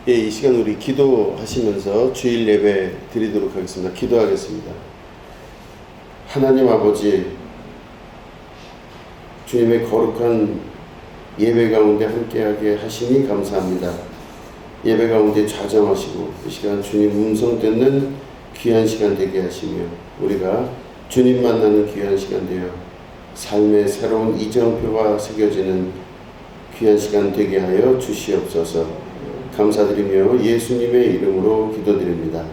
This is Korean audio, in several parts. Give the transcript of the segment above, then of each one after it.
예, 이 시간 우리 기도하시면서 주일 예배 드리도록 하겠습니다. 기도하겠습니다. 하나님 아버지, 주님의 거룩한 예배 가운데 함께하게 하시니 감사합니다. 예배 가운데 좌정하시고 이 시간 주님 음성 듣는 귀한 시간 되게 하시며 우리가 주님 만나는 귀한 시간 되어 삶의 새로운 이정표가 새겨지는 귀한 시간 되게 하여 주시옵소서. 감사드리며 예수님의 이름으로 기도드립니다.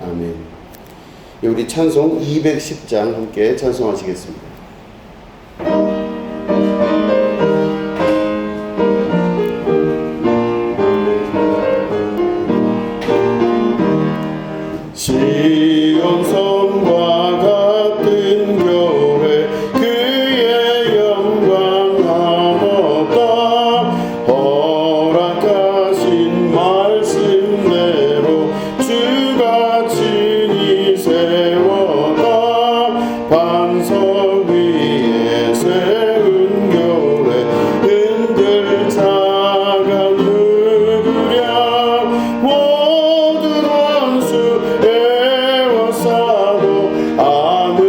아멘. 우리 찬송 210장 함께 찬송하시겠습니다. 시온성과 같은 교회 그의 영광 한없다. 허락하신 말씀대로 주가 친히 세웠다. 반석 위에 세운 교회 흔들 자가 누구랴. 모든 원수 애워싸도 아무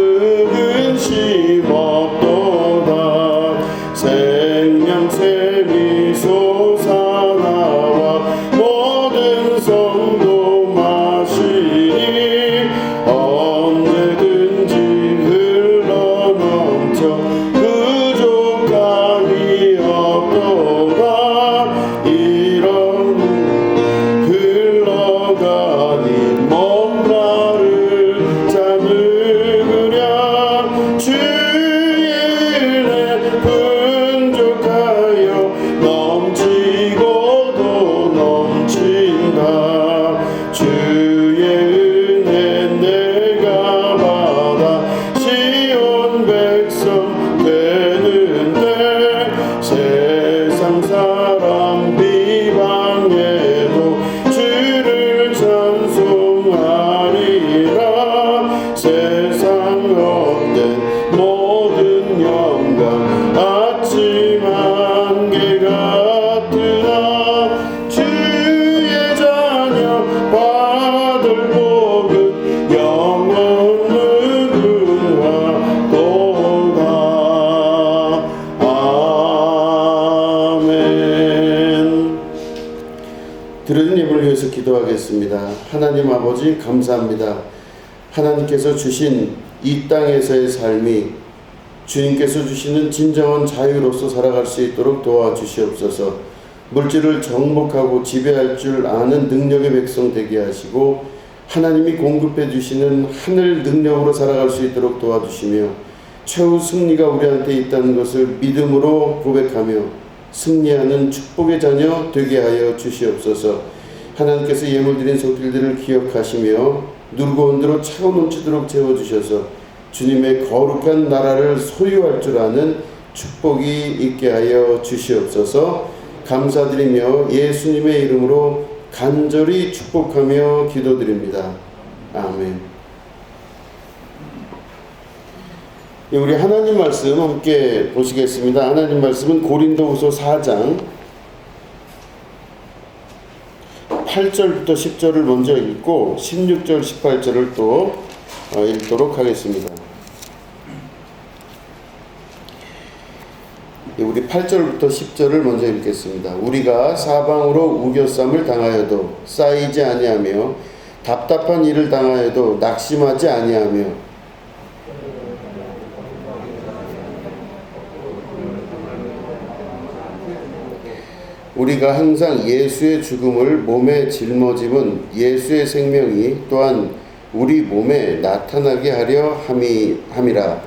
근심 없도다. 생명샘이 솟아나와 모든 성도 마시니 언제든지 흘러넘쳐 부족함이 없도다. 이런 흘러가니 뭔가를 잡으랴. 주의 은혜 풍족하여 넘치고도 넘친다. 주의 은혜 내가 받아 시온 백성 되는데 세상 사람 비방해도 주를 찬송하리라. 세상 헛된 모든 영광 아침 안개 같으나 주의 자녀 받을 복은 영원 무궁하도다. 아멘. 들으신 예물을 위해서 기도하겠습니다. 하나님 아버지 감사합니다. 하나님께서 주신 이 땅에서의 삶이 주님께서 주시는 진정한 자유로서 살아갈 수 있도록 도와주시옵소서. 물질을 정복하고 지배할 줄 아는 능력의 백성 되게 하시고 하나님이 공급해 주시는 하늘 능력으로 살아갈 수 있도록 도와주시며 최후 승리가 우리한테 있다는 것을 믿음으로 고백하며 승리하는 축복의 자녀 되게 하여 주시옵소서. 하나님께서 예물 드린 손길들을 기억하시며 누르고 온 대로 차고 넘치도록 채워주셔서 주님의 거룩한 나라를 소유할 줄 아는 축복이 있게 하여 주시옵소서. 감사드리며 예수님의 이름으로 간절히 축복하며 기도드립니다. 아멘. 우리 하나님 말씀 함께 보시겠습니다. 하나님 말씀은 고린도후서 4장 8절부터 10절을 먼저 읽고 16절 18절을 또 읽도록 하겠습니다. 우리 8절부터 10절을 먼저 읽겠습니다. 우리가 사방으로 우겨쌈을 당하여도 쌓이지 아니하며 답답한 일을 당하여도 낙심하지 아니하며 우리가 항상 예수의 죽음을 몸에 짊어짐은 예수의 생명이 또한 우리 몸에 나타나게 하려 함이라.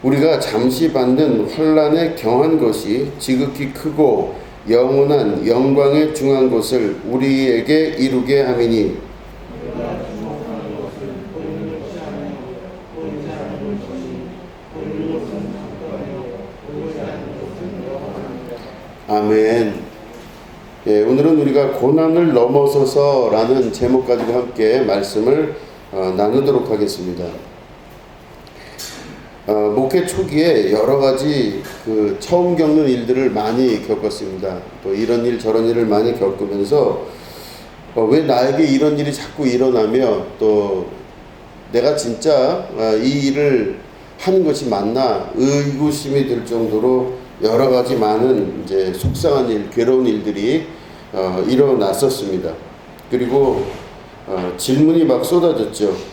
우리가 잠시 받는 환난에 경한 것이 지극히 크고 영원한 영광에 중한 것을 우리에게 이루게 함이니 아멘. 예, 오늘은 우리가 고난을 넘어서서라는 제목 가지고 함께 말씀을 나누도록 하겠습니다. 목회 초기에 여러 가지 그 처음 겪는 일들을 많이 겪었습니다. 또 이런 일 저런 일을 많이 겪으면서 왜 나에게 이런 일이 자꾸 일어나며 또 내가 진짜 이 일을 하는 것이 맞나 의구심이 들 정도로 여러 가지 많은 이제 속상한 일, 괴로운 일들이 일어났었습니다. 그리고 질문이 막 쏟아졌죠.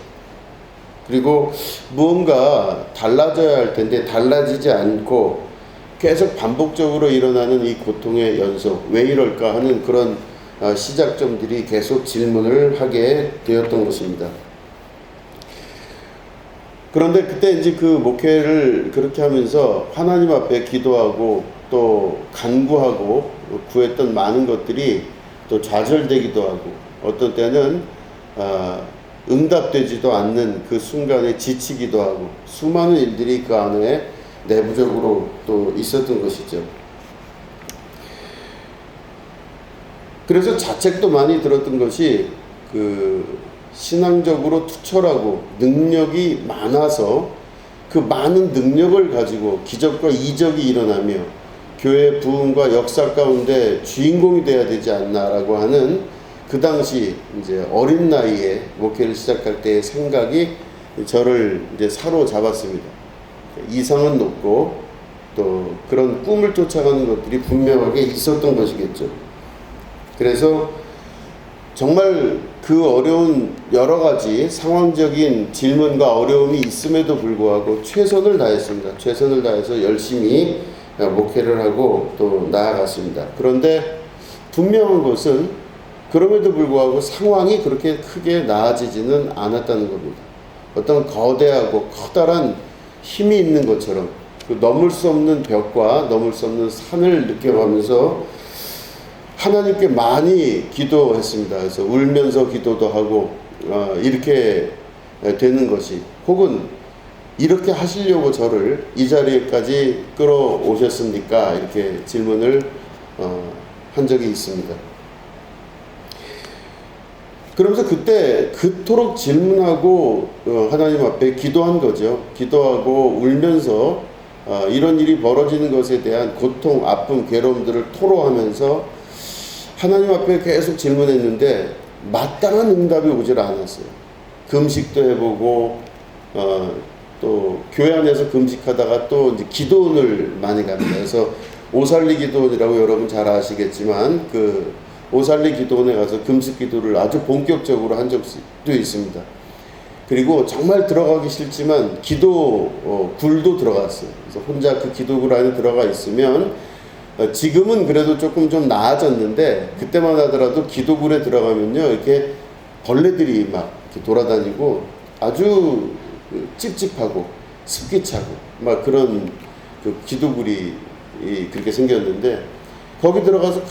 그리고 무언가 달라져야 할 텐데 달라지지 않고 계속 반복적으로 일어나는 이 고통의 연속, 왜 이럴까 하는 그런 시작점들이 계속 질문을 하게 되었던 것입니다. 그런데 그때 이제 그 목회를 그렇게 하면서 하나님 앞에 기도하고 또 간구하고 구했던 많은 것들이 또 좌절되기도 하고 어떤 때는 응답되지도 않는 그 순간에 지치기도 하고 수많은 일들이 그 안에 내부적으로 또 있었던 것이죠. 그래서 자책도 많이 들었던 것이 그 신앙적으로 투철하고 능력이 많아서 그 많은 능력을 가지고 기적과 이적이 일어나며 교회 부흥과 역사 가운데 주인공이 돼야 되지 않나라고 하는 그 당시 이제 어린 나이에 목회를 시작할 때의 생각이 저를 이제 사로잡았습니다. 이상은 높고 또 그런 꿈을 쫓아가는 것들이 분명하게 있었던 것이겠죠. 그래서 정말 그 어려운 여러 가지 상황적인 질문과 어려움이 있음에도 불구하고 최선을 다했습니다. 최선을 다해서 열심히 목회를 하고 또 나아갔습니다. 그런데 분명한 것은 그럼에도 불구하고 상황이 그렇게 크게 나아지지는 않았다는 겁니다. 어떤 거대하고 커다란 힘이 있는 것처럼 그 넘을 수 없는 벽과 넘을 수 없는 산을 느껴가면서 하나님께 많이 기도했습니다. 그래서 울면서 기도도 하고 이렇게 되는 것이 혹은 이렇게 하시려고 저를 이 자리에까지 끌어오셨습니까? 이렇게 질문을 한 적이 있습니다. 그러면서 그때 그토록 질문하고 하나님 앞에 기도한 거죠. 기도하고 울면서 이런 일이 벌어지는 것에 대한 고통, 아픔, 괴로움들을 토로하면서 하나님 앞에 계속 질문했는데 마땅한 응답이 오질 않았어요. 금식도 해보고 또 교회 안에서 금식하다가 또 이제 기도원을 많이 갑니다. 그래서 오살리 기도원이라고 여러분 잘 아시겠지만 그 오살리 기도원에 가서 금식 기도를 아주 본격적으로 한 적도 있습니다. 그리고 정말 들어가기 싫지만 기도 굴도 들어갔어요. 그래서 혼자 그 기도굴 안에 들어가 있으면 지금은 그래도 조금 좀 나아졌는데 그때만 하더라도 기도굴에 들어가면요 이렇게 벌레들이 막 이렇게 돌아다니고 아주 찝찝하고 습기 차고 막 그런 그 기도굴이 그렇게 생겼는데 거기 들어가서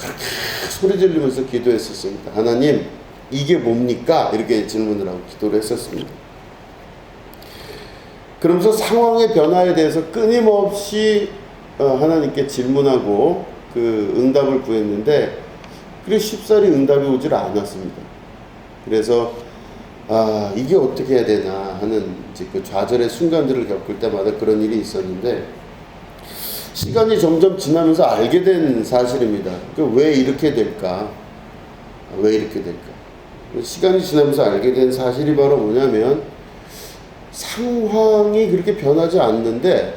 소리 지르면서 기도했었습니다. 하나님 이게 뭡니까? 이렇게 질문을 하고 기도를 했었습니다. 그러면서 상황의 변화에 대해서 끊임없이 하나님께 질문하고 그 응답을 구했는데 그게 쉽사리 응답이 오질 않았습니다. 그래서 이게 어떻게 해야 되나 하는 이제 그 좌절의 순간들을 겪을 때마다 그런 일이 있었는데 시간이 점점 지나면서 알게 된 사실입니다. 왜 이렇게 될까? 왜 이렇게 될까? 시간이 지나면서 알게 된 사실이 바로 뭐냐면 상황이 그렇게 변하지 않는데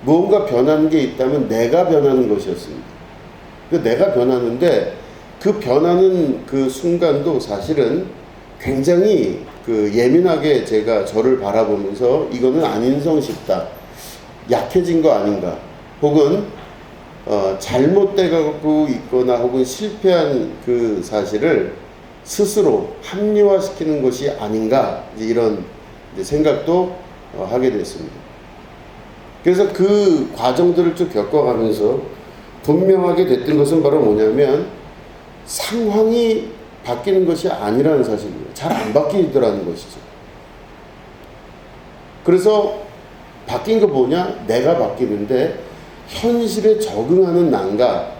무언가 변하는 게 있다면 내가 변하는 것이었습니다. 내가 변하는데 그 변하는 그 순간도 사실은 굉장히 그 예민하게 제가 저를 바라보면서 이거는 안인성쉽다. 약해진 거 아닌가. 혹은 잘못되고 있거나 혹은 실패한 그 사실을 스스로 합리화시키는 것이 아닌가. 이런 생각도 하게 됐습니다. 그래서 그 과정들을 쭉 겪어가면서 분명하게 됐던 것은 바로 뭐냐면 상황이 바뀌는 것이 아니라는 사실이에요. 잘 안 바뀌더라는 것이죠. 그래서 바뀐 거 뭐냐? 내가 바뀌는데 현실에 적응하는 난가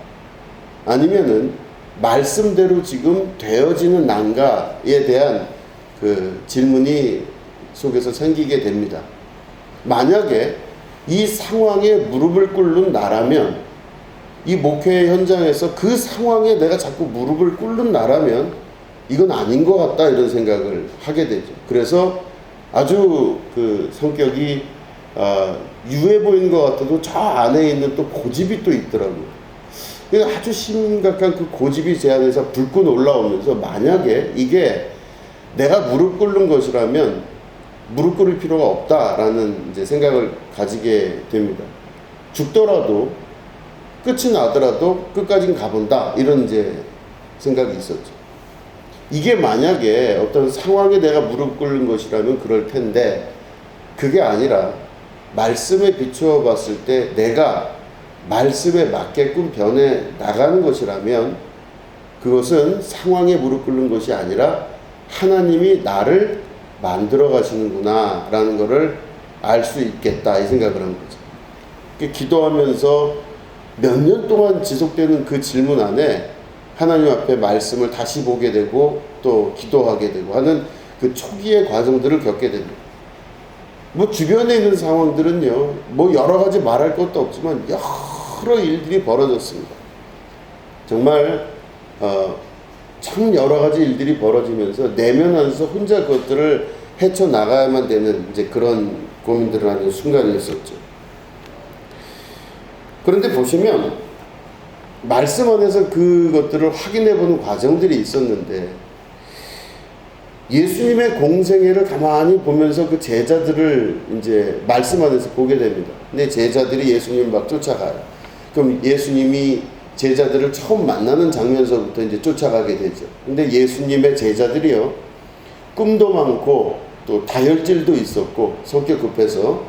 아니면은 말씀대로 지금 되어지는 난가에 대한 그 질문이 속에서 생기게 됩니다. 만약에 이 상황에 무릎을 꿇는 나라면, 이 목회 현장에서 그 상황에 내가 자꾸 무릎을 꿇는 나라면 이건 아닌 것 같다, 이런 생각을 하게 되죠. 그래서 아주 그 성격이 유해 보이는 것 같아도 저 안에 있는 또 고집이 또 있더라고요. 아주 심각한 그 고집이 제 안에서 불끈 올라오면서, 만약에 이게 내가 무릎 꿇는 것이라면 무릎 꿇을 필요가 없다라는 이제 생각을 가지게 됩니다. 죽더라도, 끝이 나더라도 끝까지는 가본다, 이런 이제 생각이 있었죠. 이게 만약에 어떤 상황에 내가 무릎 꿇는 것이라면 그럴 텐데, 그게 아니라 말씀에 비추어 봤을 때 내가 말씀에 맞게끔 변해 나가는 것이라면 그것은 상황에 무릎 꿇는 것이 아니라 하나님이 나를 만들어 가시는구나 라는 것을 알 수 있겠다, 이 생각을 한 거죠. 기도하면서 몇 년 동안 지속되는 그 질문 안에 하나님 앞에 말씀을 다시 보게 되고 또 기도하게 되고 하는 그 초기의 과정들을 겪게 됩니다. 뭐 주변에 있는 상황들은요, 뭐 여러 가지 말할 것도 없지만 여러 일들이 벌어졌습니다. 정말 참 여러 가지 일들이 벌어지면서 내면 안에서 혼자 그것들을 헤쳐나가야만 되는 이제 그런 고민들을 하는 순간이었었죠. 그런데 보시면 말씀 안에서 그것들을 확인해보는 과정들이 있었는데, 예수님의 공생애를 가만히 보면서 그 제자들을 이제 말씀 안에서 보게 됩니다. 근데 제자들이 예수님을 막 쫓아가요. 그럼 예수님이 제자들을 처음 만나는 장면서부터 이제 쫓아가게 되죠. 근데 예수님의 제자들이요, 꿈도 많고 또 다혈질도 있었고 성격 급해서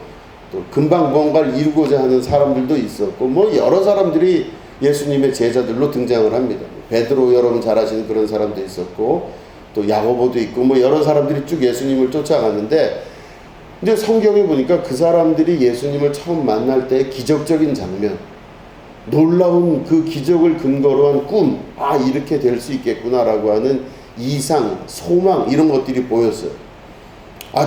또 금방 뭔가를 이루고자 하는 사람들도 있었고, 뭐 여러 사람들이 예수님의 제자들로 등장을 합니다. 베드로, 여러분 잘 아시는 그런 사람도 있었고, 또 야고보도 있고, 뭐 여러 사람들이 쭉 예수님을 쫓아가는데, 근데 성경에 보니까 그 사람들이 예수님을 처음 만날 때 기적적인 장면, 놀라운 그 기적을 근거로 한 꿈, 이렇게 될 수 있겠구나라고 하는 이상, 소망, 이런 것들이 보였어요.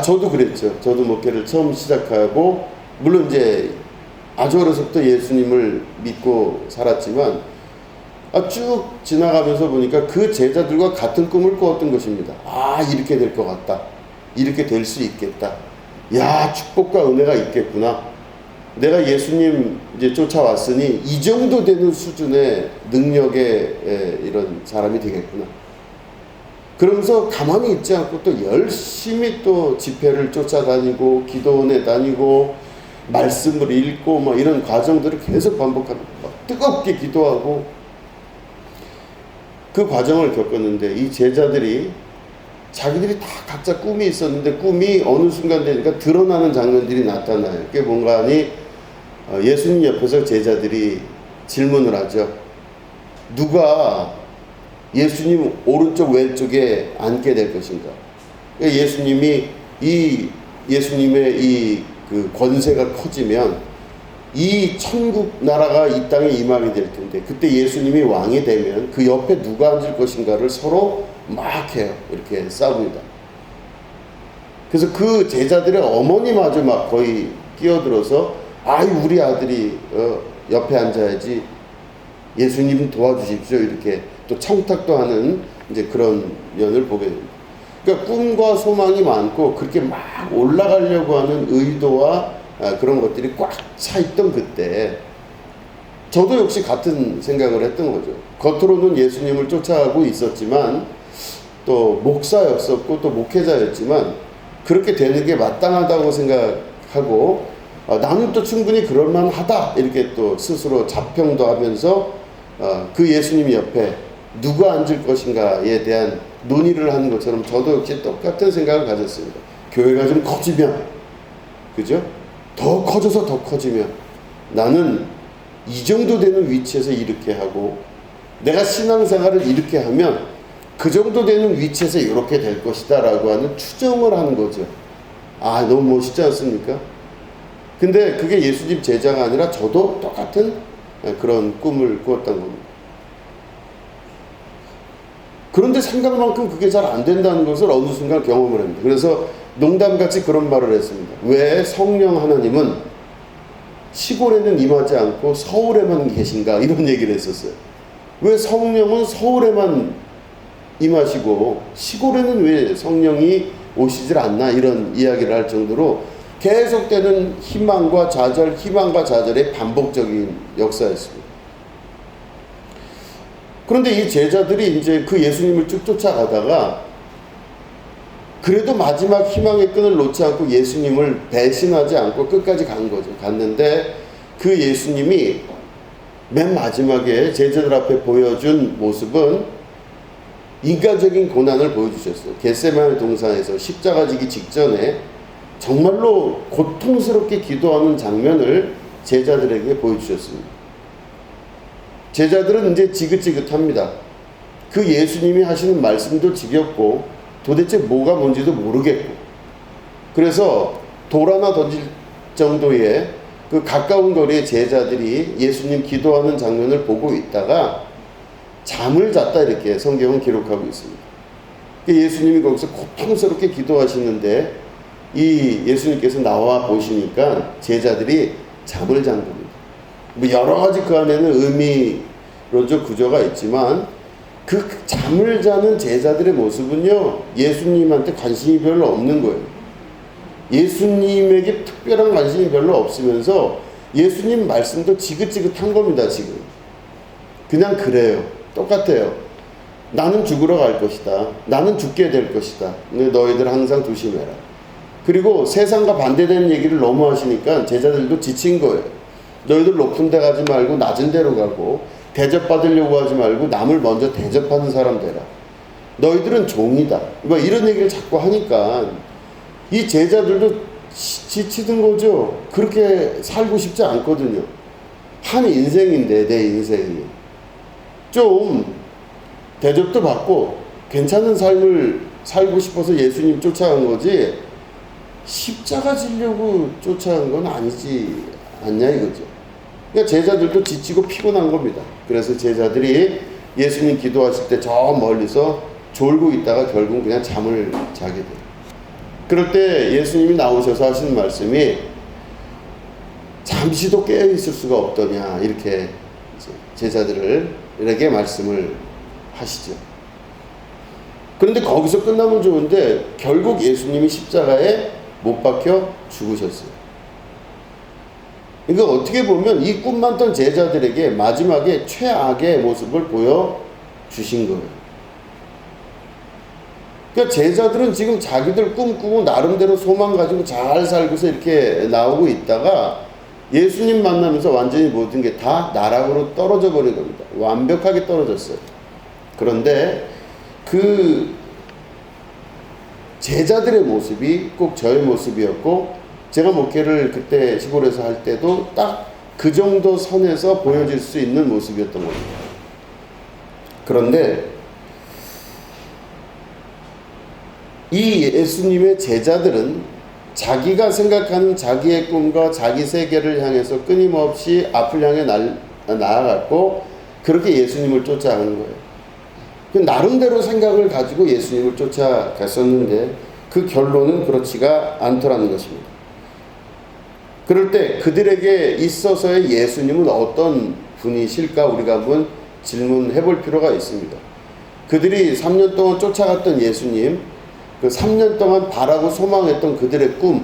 저도 그랬죠. 저도 목회를 처음 시작하고, 물론 이제 아주 어려서부터 예수님을 믿고 살았지만, 쭉 지나가면서 보니까 그 제자들과 같은 꿈을 꾸었던 것입니다. 이렇게 될 것 같다. 이렇게 될 수 있겠다. 야, 축복과 은혜가 있겠구나. 내가 예수님 이제 쫓아왔으니 이 정도 되는 수준의 능력의 이런 사람이 되겠구나. 그러면서 가만히 있지 않고 또 열심히 또 집회를 쫓아다니고 기도원에 다니고 말씀을 읽고 뭐 이런 과정들을 계속 반복합니다. 뜨겁게 기도하고 그 과정을 겪었는데, 이 제자들이 자기들이 다 각자 꿈이 있었는데 꿈이 어느 순간 되니까 드러나는 장면들이 나타나요. 그게 뭔가 하니 예수님 옆에서 제자들이 질문을 하죠. 누가 예수님 오른쪽 왼쪽에 앉게 될 것인가? 예수님이 예수님의 그 권세가 커지면 이 천국 나라가 이 땅에 임하게 될 텐데, 그때 예수님이 왕이 되면 그 옆에 누가 앉을 것인가를 서로 막 해요. 이렇게 싸웁니다. 그래서 그 제자들의 어머니마저 막 거의 끼어들어서 우리 아들이 옆에 앉아야지, 예수님 도와주십시오, 이렇게 또 청탁도 하는 이제 그런 면을 보게 됩니다. 그러니까 꿈과 소망이 많고 그렇게 막 올라가려고 하는 의도와 그런 것들이 꽉 차 있던 그때, 저도 역시 같은 생각을 했던 거죠. 겉으로는 예수님을 쫓아가고 있었지만, 또 목사였었고 또 목회자였지만, 그렇게 되는 게 마땅하다고 생각하고, 나는 또 충분히 그럴만하다, 이렇게 또 스스로 자평도 하면서 그 예수님 옆에 누가 앉을 것인가에 대한 논의를 하는 것처럼 저도 역시 똑같은 생각을 가졌습니다. 교회가 좀 커지면, 그죠? 더 커져서 더 커지면 나는 이 정도 되는 위치에서 이렇게 하고, 내가 신앙생활을 이렇게 하면 그 정도 되는 위치에서 이렇게 될 것이다 라고 하는 추정을 하는 거죠. 너무 멋있지 않습니까? 근데 그게 예수님 제자가 아니라 저도 똑같은 그런 꿈을 꾸었던 겁니다. 그런데 생각만큼 그게 잘 안 된다는 것을 어느 순간 경험을 합니다. 그래서 농담같이 그런 말을 했습니다. 왜 성령 하나님은 시골에는 임하지 않고 서울에만 계신가 이런 얘기를 했었어요. 왜 성령은 서울에만 임하시고 시골에는 왜 성령이 오시질 않나 이런 이야기를 할 정도로 계속되는 희망과 좌절의 반복적인 역사였습니다. 그런데 이 제자들이 이제 그 예수님을 쭉 쫓아가다가 그래도 마지막 희망의 끈을 놓지 않고 예수님을 배신하지 않고 끝까지 간 거죠. 갔는데 그 예수님이 맨 마지막에 제자들 앞에 보여준 모습은 인간적인 고난을 보여주셨어요. 겟세마네 동산에서 십자가 지기 직전에 정말로 고통스럽게 기도하는 장면을 제자들에게 보여주셨습니다. 제자들은 이제 지긋지긋합니다. 그 예수님이 하시는 말씀도 지겹고 도대체 뭐가 뭔지도 모르겠고, 그래서 돌 하나 던질 정도의 그 가까운 거리의 제자들이 예수님 기도하는 장면을 보고 있다가 잠을 잤다 이렇게 성경은 기록하고 있습니다. 예수님이 거기서 고통스럽게 기도하시는데 이 예수님께서 나와 보시니까 제자들이 잠을 잔 겁니다. 뭐 여러 가지 그 안에는 의미론적 구조가 있지만 그 잠을 자는 제자들의 모습은요, 예수님한테 관심이 별로 없는 거예요. 예수님에게 특별한 관심이 별로 없으면서 예수님 말씀도 지긋지긋한 겁니다. 지금 그냥 그래요. 똑같아요. 나는 죽으러 갈 것이다. 나는 죽게 될 것이다. 근데 너희들 항상 조심해라. 그리고 세상과 반대되는 얘기를 너무 하시니까 제자들도 지친 거예요. 너희들 높은 데 가지 말고 낮은 데로 가고 대접받으려고 하지 말고 남을 먼저 대접하는 사람 되라. 너희들은 종이다. 뭐 이런 얘기를 자꾸 하니까 이 제자들도 지치던 거죠. 그렇게 살고 싶지 않거든요. 한 인생인데 내 인생이 좀 대접도 받고 괜찮은 삶을 살고 싶어서 예수님 쫓아간 거지 십자가 지려고 쫓아간 건 아니지 않냐 이거죠. 그러니까 제자들도 지치고 피곤한 겁니다. 그래서 제자들이 예수님 기도하실 때 저 멀리서 졸고 있다가 결국 그냥 잠을 자게 돼요. 그럴 때 예수님이 나오셔서 하시는 말씀이 잠시도 깨어있을 수가 없더냐 이렇게 제자들에게 말씀을 하시죠. 그런데 거기서 끝나면 좋은데 결국 예수님이 십자가에 못 박혀 죽으셨어요. 그러니까 어떻게 보면 이 꿈 많던 제자들에게 마지막에 최악의 모습을 보여주신 거예요. 그러니까 제자들은 지금 자기들 꿈꾸고 나름대로 소망 가지고 잘 살고서 이렇게 나오고 있다가 예수님 만나면서 완전히 모든 게 다 나락으로 떨어져 버린 겁니다. 완벽하게 떨어졌어요. 그런데 그 제자들의 모습이 꼭 저의 모습이었고 제가 목회를 그때 시골에서 할 때도 딱 그 정도 선에서 보여질 수 있는 모습이었던 겁니다. 그런데 이 예수님의 제자들은 자기가 생각하는 자기의 꿈과 자기 세계를 향해서 끊임없이 앞을 향해 나아갔고 그렇게 예수님을 쫓아가는 거예요. 나름대로 생각을 가지고 예수님을 쫓아갔었는데 그 결론은 그렇지가 않더라는 것입니다. 그럴 때 그들에게 있어서의 예수님은 어떤 분이실까 우리가 한번 질문해 볼 필요가 있습니다. 그들이 3년 동안 쫓아갔던 예수님, 그 3년 동안 바라고 소망했던 그들의 꿈,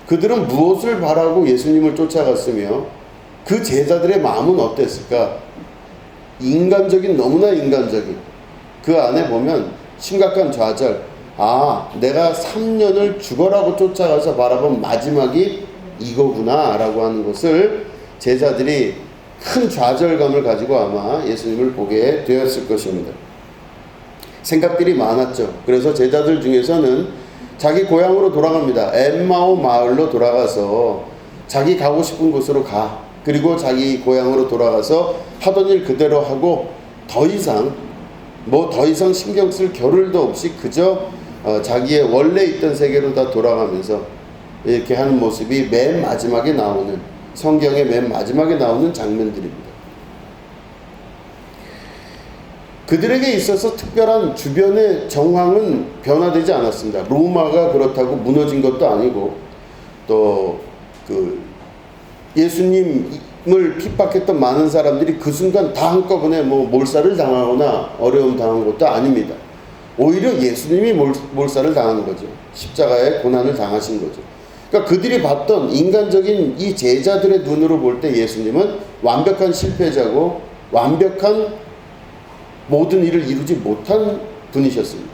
그들은 무엇을 바라고 예수님을 쫓아갔으며 그 제자들의 마음은 어땠을까? 인간적인, 너무나 인간적인, 그 안에 보면 심각한 좌절, 내가 3년을 죽어라고 쫓아가서 바라본 마지막이 이거구나 라고 하는 것을 제자들이 큰 좌절감을 가지고 아마 예수님을 보게 되었을 것입니다. 생각들이 많았죠. 그래서 제자들 중에서는 자기 고향으로 돌아갑니다. 엠마오 마을로 돌아가서 자기 가고 싶은 곳으로 가. 그리고 자기 고향으로 돌아가서 하던 일 그대로 하고 더 이상 신경 쓸 겨를도 없이 그저 자기의 원래 있던 세계로 다 돌아가면서 이렇게 하는 모습이 맨 마지막에 나오는, 성경의 맨 마지막에 나오는 장면들입니다. 그들에게 있어서 특별한 주변의 정황은 변화되지 않았습니다. 로마가 그렇다고 무너진 것도 아니고 또 예수님을 핍박했던 많은 사람들이 그 순간 다 한꺼번에 몰살을 당하거나 어려움 당한 것도 아닙니다. 오히려 예수님이 몰살을 당하는 거죠. 십자가의 고난을 당하신 거죠. 그러니까 그들이 봤던 인간적인 이 제자들의 눈으로 볼 때 예수님은 완벽한 실패자고 완벽한 모든 일을 이루지 못한 분이셨습니다.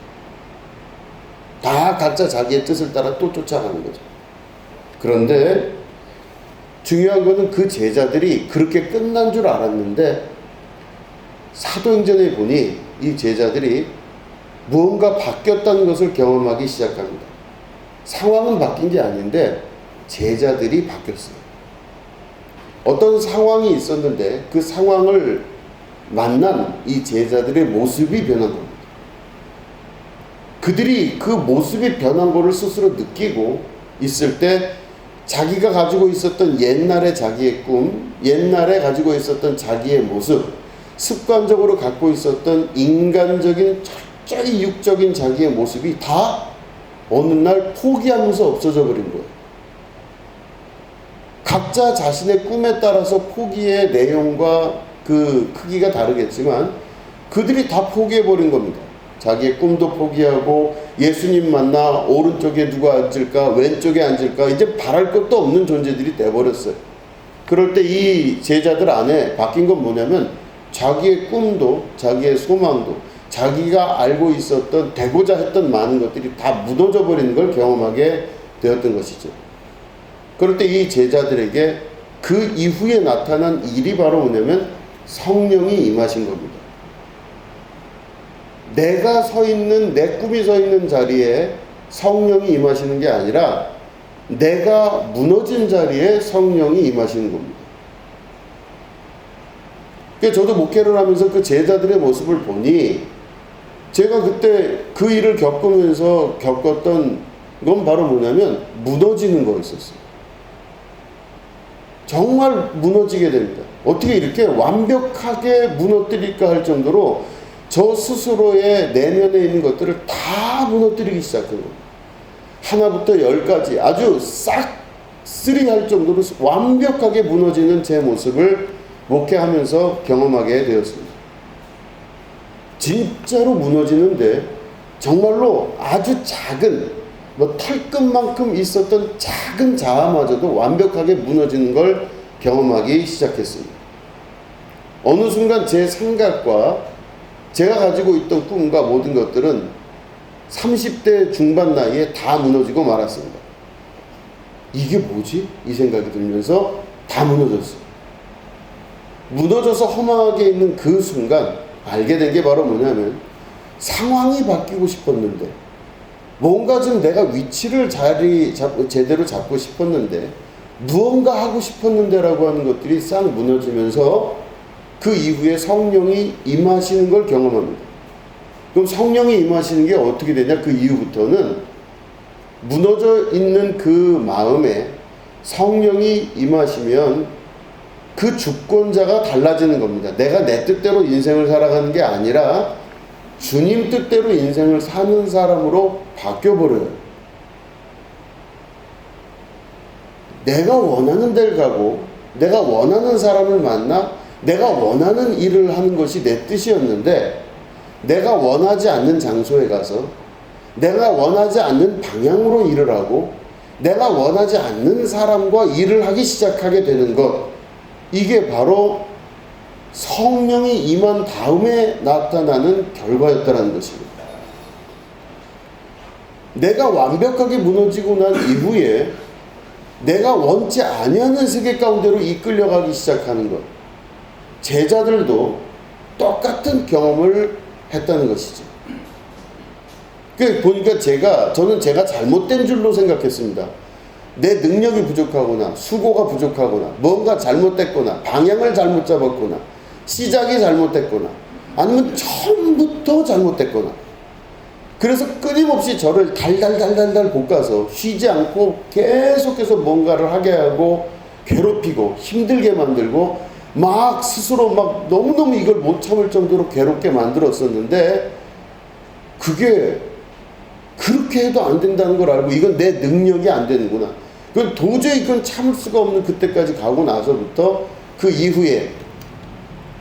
다 각자 자기의 뜻을 따라 또 쫓아가는 거죠. 그런데 중요한 것은 그 제자들이 그렇게 끝난 줄 알았는데 사도행전에 보니 이 제자들이 무언가 바뀌었다는 것을 경험하기 시작합니다. 상황은 바뀐 게 아닌데 제자들이 바뀌었어요. 어떤 상황이 있었는데 그 상황을 만난 이 제자들의 모습이 변한 겁니다. 그들이 그 모습이 변한 것을 스스로 느끼고 있을 때 자기가 가지고 있었던 옛날의 자기의 꿈, 옛날에 가지고 있었던 자기의 모습, 습관적으로 갖고 있었던 인간적인 철저히 육적인 자기의 모습이 다 어느 날 포기하면서 없어져 버린 거예요. 각자 자신의 꿈에 따라서 포기의 내용과 그 크기가 다르겠지만 그들이 다 포기해버린 겁니다. 자기의 꿈도 포기하고 예수님 만나 오른쪽에 누가 앉을까 왼쪽에 앉을까 이제 바랄 것도 없는 존재들이 돼버렸어요. 그럴 때 이 제자들 안에 바뀐 건 뭐냐면 자기의 꿈도 자기의 소망도 자기가 알고 있었던 되고자 했던 많은 것들이 다 무너져 버리는 걸 경험하게 되었던 것이죠. 그럴 때 이 제자들에게 그 이후에 나타난 일이 바로 뭐냐면 성령이 임하신 겁니다. 내가 서 있는 내 꿈이 서 있는 자리에 성령이 임하시는 게 아니라 내가 무너진 자리에 성령이 임하시는 겁니다. 그러니까 저도 목회를 하면서 그 제자들의 모습을 보니 제가 그때 그 일을 겪으면서 겪었던 건 바로 뭐냐면 무너지는 거였었어요. 정말 무너지게 됩니다. 어떻게 이렇게 완벽하게 무너뜨릴까 할 정도로 저 스스로의 내면에 있는 것들을 다 무너뜨리기 시작한 겁니다. 하나부터 10까지 아주 싹쓸이 할 정도로 완벽하게 무너지는 제 모습을 목회하면서 경험하게 되었습니다. 진짜로 무너지는데 정말로 아주 작은 털끝만큼 있었던 작은 자아마저도 완벽하게 무너지는 걸 경험하기 시작했습니다. 어느 순간 제 생각과 제가 가지고 있던 꿈과 모든 것들은 30대 중반 나이에 다 무너지고 말았습니다. 이게 뭐지? 이 생각이 들면서 다 무너졌어요. 무너져서 허망하게 있는 그 순간 알게 된 게 바로 뭐냐면 상황이 바뀌고 싶었는데 뭔가 좀 내가 위치를 제대로 잡고 싶었는데 무언가 하고 싶었는데 라고 하는 것들이 싹 무너지면서 그 이후에 성령이 임하시는 걸 경험합니다. 그럼 성령이 임하시는 게 어떻게 되냐? 그 이후부터는 무너져 있는 그 마음에 성령이 임하시면 그 주권자가 달라지는 겁니다. 내가 내 뜻대로 인생을 살아가는 게 아니라 주님 뜻대로 인생을 사는 사람으로 바뀌어버려요. 내가 원하는 데를 가고 내가 원하는 사람을 만나 내가 원하는 일을 하는 것이 내 뜻이었는데 내가 원하지 않는 장소에 가서 내가 원하지 않는 방향으로 일을 하고 내가 원하지 않는 사람과 일을 하기 시작하게 되는 것, 이게 바로 성령이 임한 다음에 나타나는 결과였다는 것입니다. 내가 완벽하게 무너지고 난 이후에 내가 원치 아니하는 세계 가운데로 이끌려가기 시작하는 것, 제자들도 똑같은 경험을 했다는 것이죠. 보니까 저는 제가 잘못된 줄로 생각했습니다. 내 능력이 부족하거나 수고가 부족하거나 뭔가 잘못됐거나 방향을 잘못 잡았거나 시작이 잘못됐거나 아니면 처음부터 잘못됐거나, 그래서 끊임없이 저를 달달달달달 볶아서 쉬지 않고 계속해서 뭔가를 하게 하고 괴롭히고 힘들게 만들고 막 스스로 막 너무너무 이걸 못 참을 정도로 괴롭게 만들었었는데, 그게 그렇게 해도 안 된다는 걸 알고 이건 내 능력이 안 되는구나. 그 도저히 그건 참을 수가 없는 그때까지 가고 나서부터 그 이후에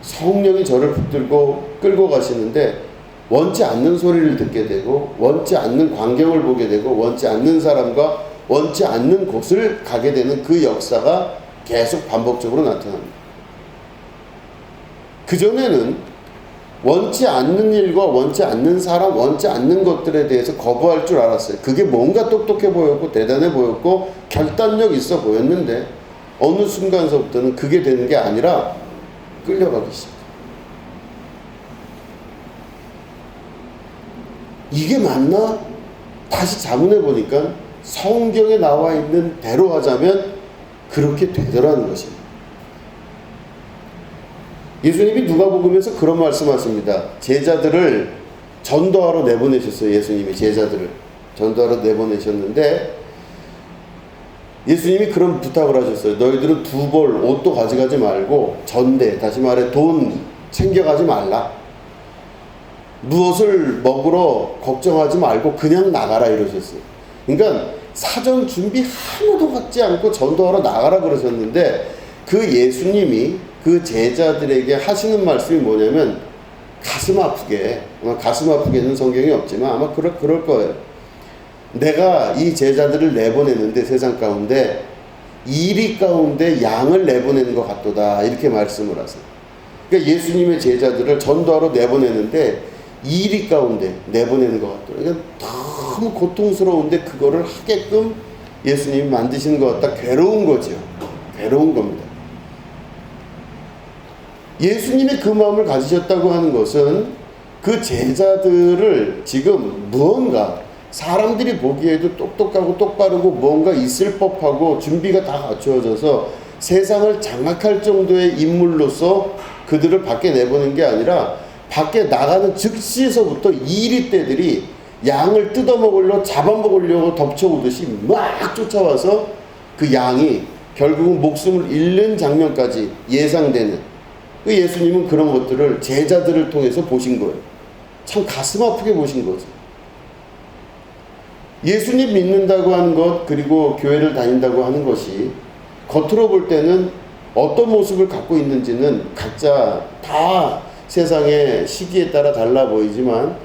성령이 저를 붙들고 끌고 가시는데 원치 않는 소리를 듣게 되고 원치 않는 광경을 보게 되고 원치 않는 사람과 원치 않는 곳을 가게 되는 그 역사가 계속 반복적으로 나타납니다. 그전에는 원치 않는 일과 원치 않는 사람, 원치 않는 것들에 대해서 거부할 줄 알았어요. 그게 뭔가 똑똑해 보였고 대단해 보였고 결단력 있어 보였는데 어느 순간서부터는 그게 되는 게 아니라 끌려가기 시작해요. 이게 맞나? 다시 자문해 보니까 성경에 나와 있는 대로 하자면 그렇게 되더라는 것입니다. 예수님이 누가복음에서 그런 말씀하십니다. 제자들을 전도하러 내보내셨어요. 예수님이 제자들을 전도하러 내보내셨는데 예수님이 그런 부탁을 하셨어요. 너희들은 두 벌 옷도 가져가지 말고 전대, 다시 말해 돈 챙겨가지 말라. 무엇을 먹으러 걱정하지 말고 그냥 나가라 이러셨어요. 그러니까 사전 준비 하나도 갖지 않고 전도하러 나가라 그러셨는데 그 예수님이 그 제자들에게 하시는 말씀이 뭐냐면 가슴 아프게, 가슴 아프게는 성경이 없지만 아마 그럴 거예요. 내가 이 제자들을 내보내는데 세상 가운데 이리 가운데 양을 내보내는 것 같도다 이렇게 말씀을 하세요. 그러니까 예수님의 제자들을 전도하러 내보내는데 이리 가운데 내보내는 것 같더라. 그러니까 너무 고통스러운데 그거를 하게끔 예수님이 만드시는 것 같다. 괴로운 거죠. 괴로운 겁니다. 예수님이 그 마음을 가지셨다고 하는 것은 그 제자들을 지금 무언가 사람들이 보기에도 똑똑하고 똑바르고 뭔가 있을 법하고 준비가 다 갖추어져서 세상을 장악할 정도의 인물로서 그들을 밖에 내보낸 게 아니라 밖에 나가는 즉시에서부터 이리 떼들이 양을 뜯어먹으려고 잡아먹으려고 덮쳐오듯이 막 쫓아와서 그 양이 결국은 목숨을 잃는 장면까지 예상되는 그 예수님은 그런 것들을 제자들을 통해서 보신 거예요. 참 가슴 아프게 보신 거죠. 예수님 믿는다고 하는 것 그리고 교회를 다닌다고 하는 것이 겉으로 볼 때는 어떤 모습을 갖고 있는지는 각자 다 세상의 시기에 따라 달라 보이지만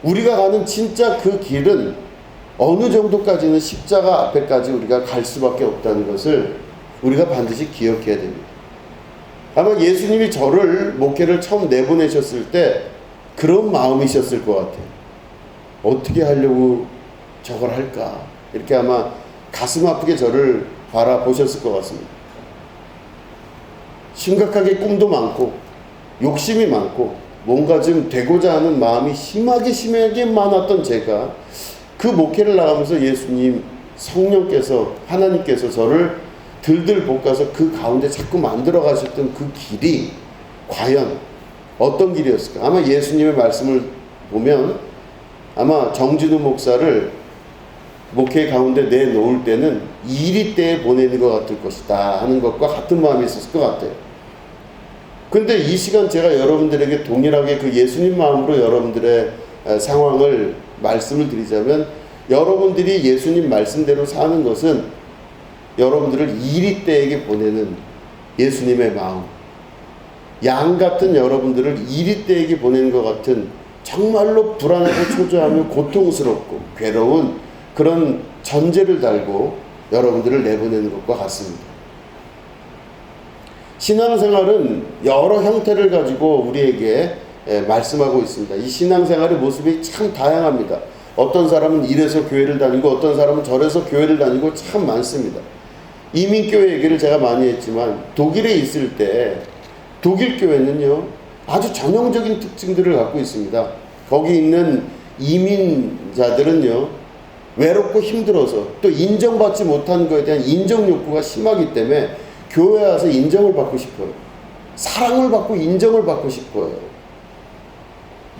우리가 가는 진짜 그 길은 어느 정도까지는 십자가 앞에까지 우리가 갈 수밖에 없다는 것을 우리가 반드시 기억해야 됩니다. 아마 예수님이 저를 목회를 처음 내보내셨을 때 그런 마음이셨을 것 같아요. 어떻게 하려고 저걸 할까? 이렇게 아마 가슴 아프게 저를 바라보셨을 것 같습니다. 심각하게 꿈도 많고 욕심이 많고 뭔가 좀 되고자 하는 마음이 심하게 많았던 제가 그 목회를 나가면서 예수님 성령께서 하나님께서 저를 들들 볶아서 그 가운데 자꾸 만들어 가셨던 그 길이 과연 어떤 길이었을까? 아마 예수님의 말씀을 보면 아마 정진우 목사를 목회 가운데 내놓을 때는 이리 때에 보내는 것 같을 것이다 하는 것과 같은 마음이 있었을 것 같아요. 근데 이 시간 제가 여러분들에게 동일하게 그 예수님 마음으로 여러분들의 상황을 말씀을 드리자면 여러분들이 예수님 말씀대로 사는 것은 여러분들을 이리 때에게 보내는 예수님의 마음, 양 같은 여러분들을 이리 때에게 보내는 것 같은 정말로 불안하고 초조하며 고통스럽고 괴로운 그런 전제를 달고 여러분들을 내보내는 것과 같습니다. 신앙생활은 여러 형태를 가지고 우리에게 말씀하고 있습니다. 이 신앙생활의 모습이 참 다양합니다. 어떤 사람은 이래서 교회를 다니고 어떤 사람은 저래서 교회를 다니고 참 많습니다. 이민교회 얘기를 제가 많이 했지만 독일에 있을 때 독일 교회는요 아주 전형적인 특징들을 갖고 있습니다. 거기 있는 이민자들은요 외롭고 힘들어서 또 인정받지 못하는 것에 대한 인정 욕구가 심하기 때문에 교회에 와서 인정을 받고 싶어요. 사랑을 받고 인정을 받고 싶어요.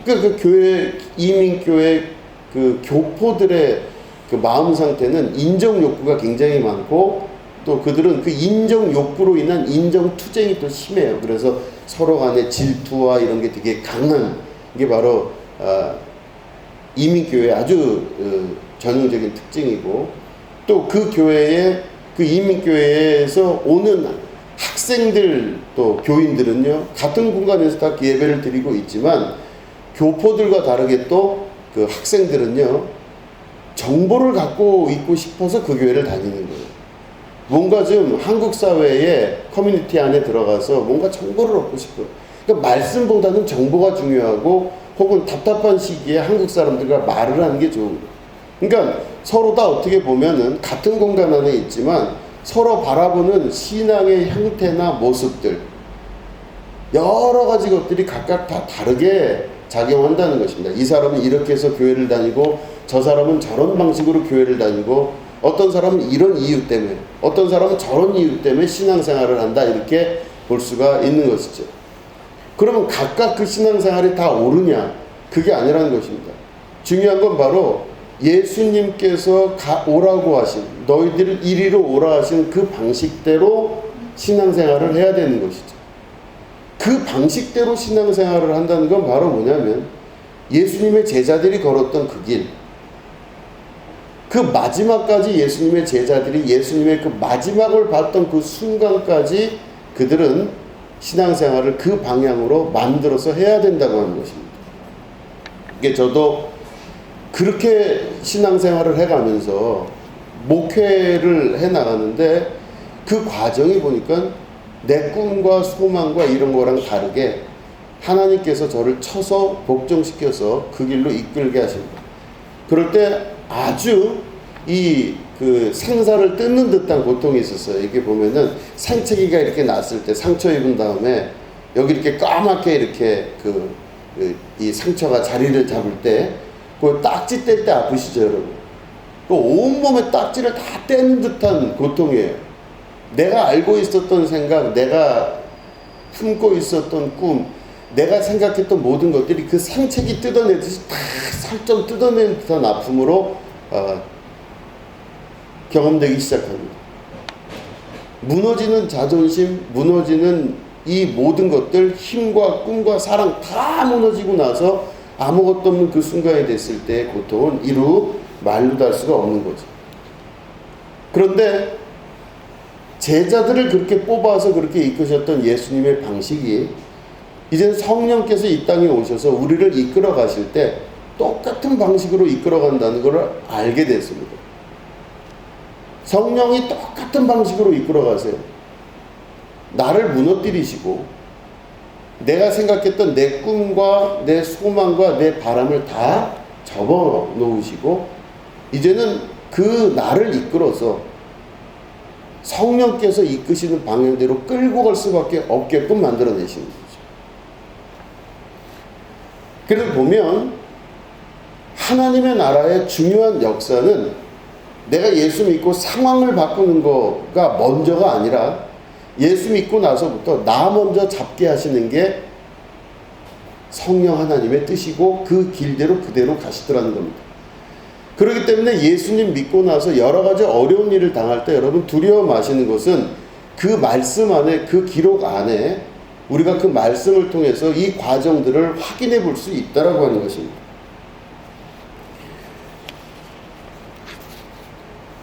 그 교회, 이민교회 그 교포들의 그 마음 상태는 인정 욕구가 굉장히 많고 또 그들은 그 인정 욕구로 인한 인정 투쟁이 또 심해요. 그래서 서로 간의 질투와 이런 게 되게 강한 게 바로 이민교회의 아주 전형적인 특징이고 또 그 교회의 그 이민교회에서 오는 학생들 또 교인들은요, 같은 공간에서 다 예배를 드리고 있지만 교포들과 다르게 또 그 학생들은요, 정보를 갖고 있고 싶어서 그 교회를 다니는 거예요. 뭔가 좀 한국 사회의 커뮤니티 안에 들어가서 뭔가 정보를 얻고 싶어요. 그러니까 말씀보다는 정보가 중요하고, 혹은 답답한 시기에 한국 사람들과 말을 하는 게 좋은 거예요. 그러니까 서로 다 어떻게 보면은 같은 공간 안에 있지만 서로 바라보는 신앙의 형태나 모습들, 여러 가지 것들이 각각 다 다르게 작용한다는 것입니다. 이 사람은 이렇게 해서 교회를 다니고, 저 사람은 저런 방식으로 교회를 다니고, 어떤 사람은 이런 이유 때문에, 어떤 사람은 저런 이유 때문에 신앙생활을 한다, 이렇게 볼 수가 있는 것이죠. 그러면 각각 그 신앙생활이 다 옳으냐? 그게 아니라는 것입니다. 중요한 건 바로 예수님께서 오라고 하신, 너희들 이리로 오라 하신 그 방식대로 신앙생활을 해야 되는 것이죠. 그 방식대로 신앙생활을 한다는 건 바로 뭐냐면, 예수님의 제자들이 걸었던 그 길, 그 마지막까지 예수님의 제자들이 예수님의 그 마지막을 봤던 그 순간까지 그들은 신앙생활을 그 방향으로 만들어서 해야 된다고 하는 것입니다. 이게 저도 그렇게 신앙생활을 해가면서 목회를 해나가는데, 그 과정이 보니까 내 꿈과 소망과 이런 거랑 다르게 하나님께서 저를 쳐서 복종시켜서 그 길로 이끌게 하십니다. 그럴 때 아주 그 생사를 뜯는 듯한 고통이 있었어요. 이게 보면은 상처기가 이렇게 났을 때, 상처 입은 다음에 여기 이렇게 까맣게 이렇게 이 상처가 자리를 잡을 때, 그 딱지 뗄 때 아프시죠, 여러분? 그 온몸에 딱지를 다 떼는 듯한 고통이에요. 내가 알고 있었던 생각, 내가 품고 있었던 꿈, 내가 생각했던 모든 것들이 그 상처기 뜯어내듯이 다 살점 뜯어낸 듯한 아픔으로 경험되기 시작합니다. 무너지는 자존심, 무너지는 이 모든 것들, 힘과 꿈과 사랑 다 무너지고 나서 아무것도 없는 그 순간이 됐을 때의 고통은 이루 말로 할 수가 없는 거죠. 그런데 제자들을 그렇게 뽑아서 그렇게 이끄셨던 예수님의 방식이 이제는 성령께서 이 땅에 오셔서 우리를 이끌어 가실 때 똑같은 방식으로 이끌어 간다는 것을 알게 됐습니다. 성령이 똑같은 방식으로 이끌어 가세요. 나를 무너뜨리시고, 내가 생각했던 내 꿈과 내 소망과 내 바람을 다 접어 놓으시고, 이제는 그 나를 이끌어서 성령께서 이끄시는 방향대로 끌고 갈 수밖에 없게끔 만들어내시는 거죠. 그래서 보면 하나님의 나라의 중요한 역사는 내가 예수 믿고 상황을 바꾸는 거가 먼저가 아니라, 예수 믿고 나서부터 나 먼저 잡게 하시는 게 성령 하나님의 뜻이고, 그 길대로 그대로 가시더라는 겁니다. 그렇기 때문에 예수님 믿고 나서 여러 가지 어려운 일을 당할 때 여러분 두려워 마시는 것은, 그 말씀 안에, 그 기록 안에 우리가 그 말씀을 통해서 이 과정들을 확인해 볼 수 있다라고 하는 것입니다.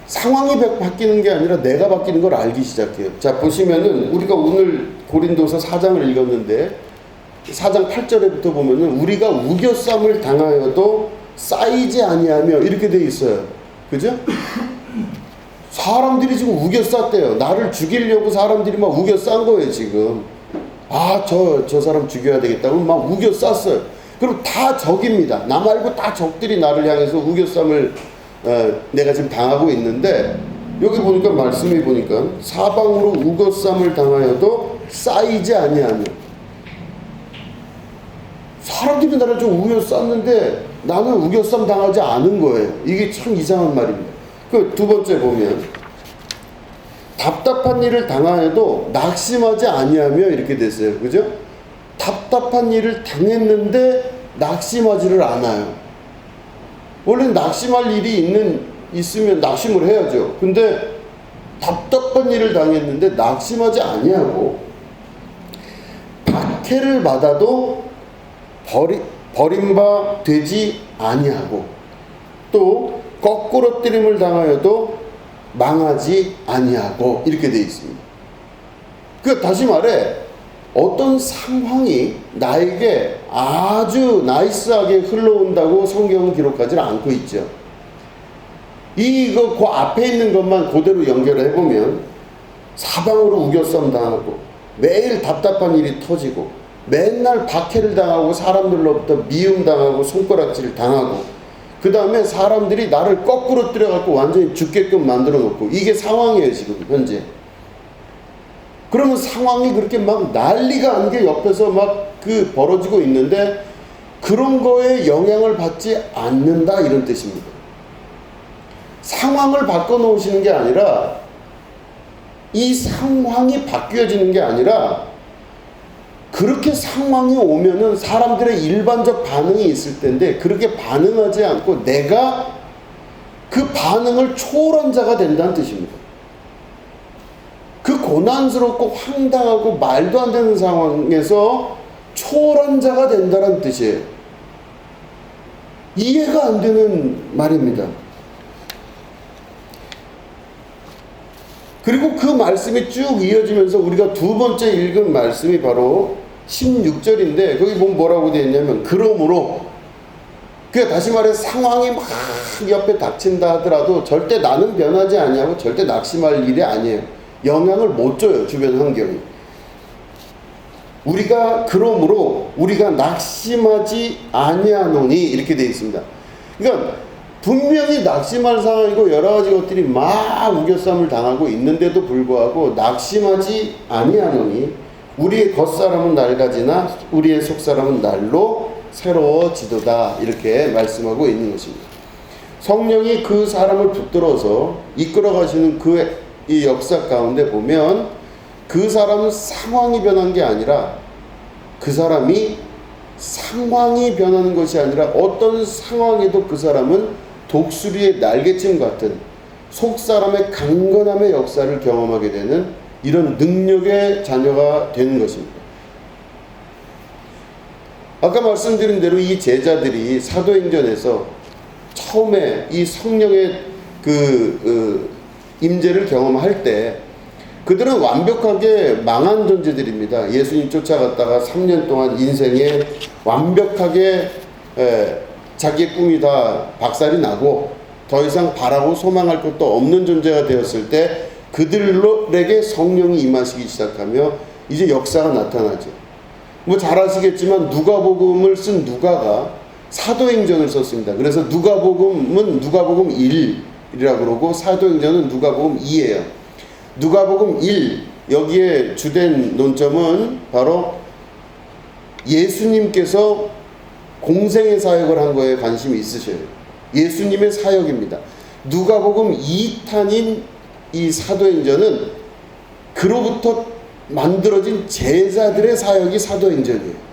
상황이 바뀌는 게 아니라 내가 바뀌는 걸 알기 시작해요. 자, 보시면은 우리가 오늘 고린도서 4장을 읽었는데 4장 8절에부터 보면은 우리가 우겨쌈을 당하여도 쌓이지 아니하며 이렇게 돼 있어요. 그죠? 사람들이 지금 우겨쌌대요. 나를 죽이려고 사람들이 막 우겨싼 거예요, 지금. 저 사람 죽여야 되겠다고 막 우겨쌌어요. 그럼 다 적입니다. 나 말고 다 적들이 나를 향해서 우겨쌈을 내가 지금 당하고 있는데, 여기 보니까 말씀이 보니까 사방으로 우겨쌈을 당하여도 쌓이지 아니하며, 사람들이 나를 좀 우겨쌌는데 나는 우겨쌈 당하지 않은 거예요. 이게 참 이상한 말입니다. 그 두 번째 보면 답답한 일을 당하여도 낙심하지 아니하며 이렇게 됐어요. 그죠? 답답한 일을 당했는데 낙심하지를 않아요. 원래 낙심할 일이 있으면 낙심을 해야죠. 근데 답답한 일을 당했는데 낙심하지 아니하고, 박해를 받아도 버림바 되지 아니하고, 또 거꾸러뜨림을 당하여도 망하지 아니하고 이렇게 되어 있습니다. 그 다시 말해 어떤 상황이 나에게 아주 나이스하게 흘러온다고 성경은 기록하지 않고 있죠. 그 앞에 있는 것만 그대로 연결을 해보면 사방으로 우겨싸움 당하고 매일 답답한 일이 터지고 맨날 박해를 당하고 사람들로부터 미움 당하고 손가락질 당하고 그 다음에 사람들이 나를 거꾸로 때려갖고 완전히 죽게끔 만들어 놓고 이게 상황이에요 지금 현재. 그러면 상황이 그렇게 막 난리가 아닌 게 옆에서 막 벌어지고 있는데 그런 거에 영향을 받지 않는다 이런 뜻입니다. 상황을 바꿔놓으시는 게 아니라 이 상황이 바뀌어지는 게 아니라 그렇게 상황이 오면은 사람들의 일반적 반응이 있을 텐데 그렇게 반응하지 않고 내가 그 반응을 초월한 자가 된다는 뜻입니다. 그 고난스럽고 황당하고 말도 안 되는 상황에서 초월한 자가 된다는 뜻이에요. 이해가 안 되는 말입니다. 그리고 그 말씀이 쭉 이어지면서 우리가 두 번째 읽은 말씀이 바로 16절인데 거기 보면 뭐라고 되어 있냐면 그러므로 그러니까 다시 말해 상황이 막 옆에 닥친다 하더라도 절대 나는 변하지 아니하고 절대 낙심할 일이 아니에요. 영향을 못 줘요 주변 환경이. 그러므로 우리가 낙심하지 아니하노니 이렇게 되어 있습니다. 그러니까 분명히 낙심할 상황이고 여러 가지 것들이 막 우겨쌈을 당하고 있는데도 불구하고 낙심하지 아니하노니 우리의 겉사람은 낡아지나 우리의 속사람은 날로 새로워지도다 이렇게 말씀하고 있는 것입니다. 성령이 그 사람을 붙들어서 이끌어 가시는 이 역사 가운데 보면 그 사람은 상황이 변한 게 아니라 그 사람이 상황이 변하는 것이 아니라 어떤 상황에도 그 사람은 독수리의 날개침 같은 속사람의 강건함의 역사를 경험하게 되는 이런 능력의 자녀가 되는 것입니다. 아까 말씀드린 대로 이 제자들이 사도행전에서 처음에 이 성령의 임재를 경험할 때 그들은 완벽하게 망한 존재들입니다. 예수님 쫓아갔다가 3년 동안 인생에 완벽하게 자기의 꿈이 다 박살이 나고 더 이상 바라고 소망할 것도 없는 존재가 되었을 때 그들에게 성령이 임하시기 시작하며 이제 역사가 나타나죠. 뭐 잘 아시겠지만 누가복음을 쓴 누가가 사도행전을 썼습니다. 그래서 누가복음은 누가복음 1이라고 그러고 사도행전은 누가복음 2예요. 누가복음 1 여기에 주된 논점은 바로 예수님께서 공생의 사역을 한 거에 관심이 있으셔요. 예수님의 사역입니다. 누가복음 2탄인 이 사도행전은 그로부터 만들어진 제자들의 사역이 사도행전이에요.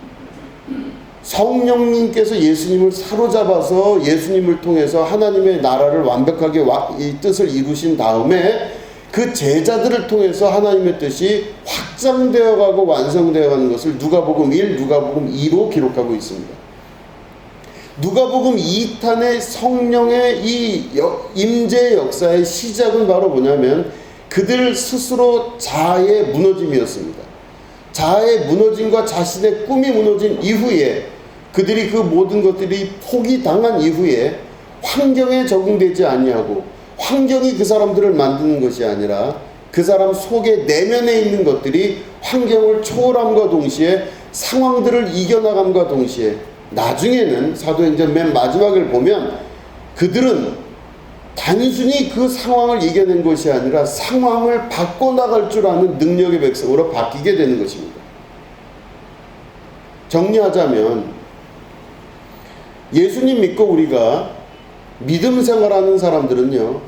성령님께서 예수님을 사로잡아서 예수님을 통해서 하나님의 나라를 완벽하게 이 뜻을 이루신 다음에 그 제자들을 통해서 하나님의 뜻이 확장되어 가고 완성되어 가는 것을 누가복음 1, 누가복음 2로 기록하고 있습니다. 누가복음 2탄의 성령의 이 임재 역사의 시작은 바로 뭐냐면 그들 스스로 자아의 무너짐이었습니다. 자아의 무너짐과 자신의 꿈이 무너진 이후에 그들이 그 모든 것들이 포기당한 이후에 환경에 적응되지 아니하고 환경이 그 사람들을 만드는 것이 아니라 그 사람 속에 내면에 있는 것들이 환경을 초월함과 동시에 상황들을 이겨나감과 동시에 나중에는 사도행전 맨 마지막을 보면 그들은 단순히 그 상황을 이겨낸 것이 아니라 상황을 바꿔나갈 줄 아는 능력의 백성으로 바뀌게 되는 것입니다. 정리하자면 예수님 믿고 우리가 믿음 생활하는 사람들은요,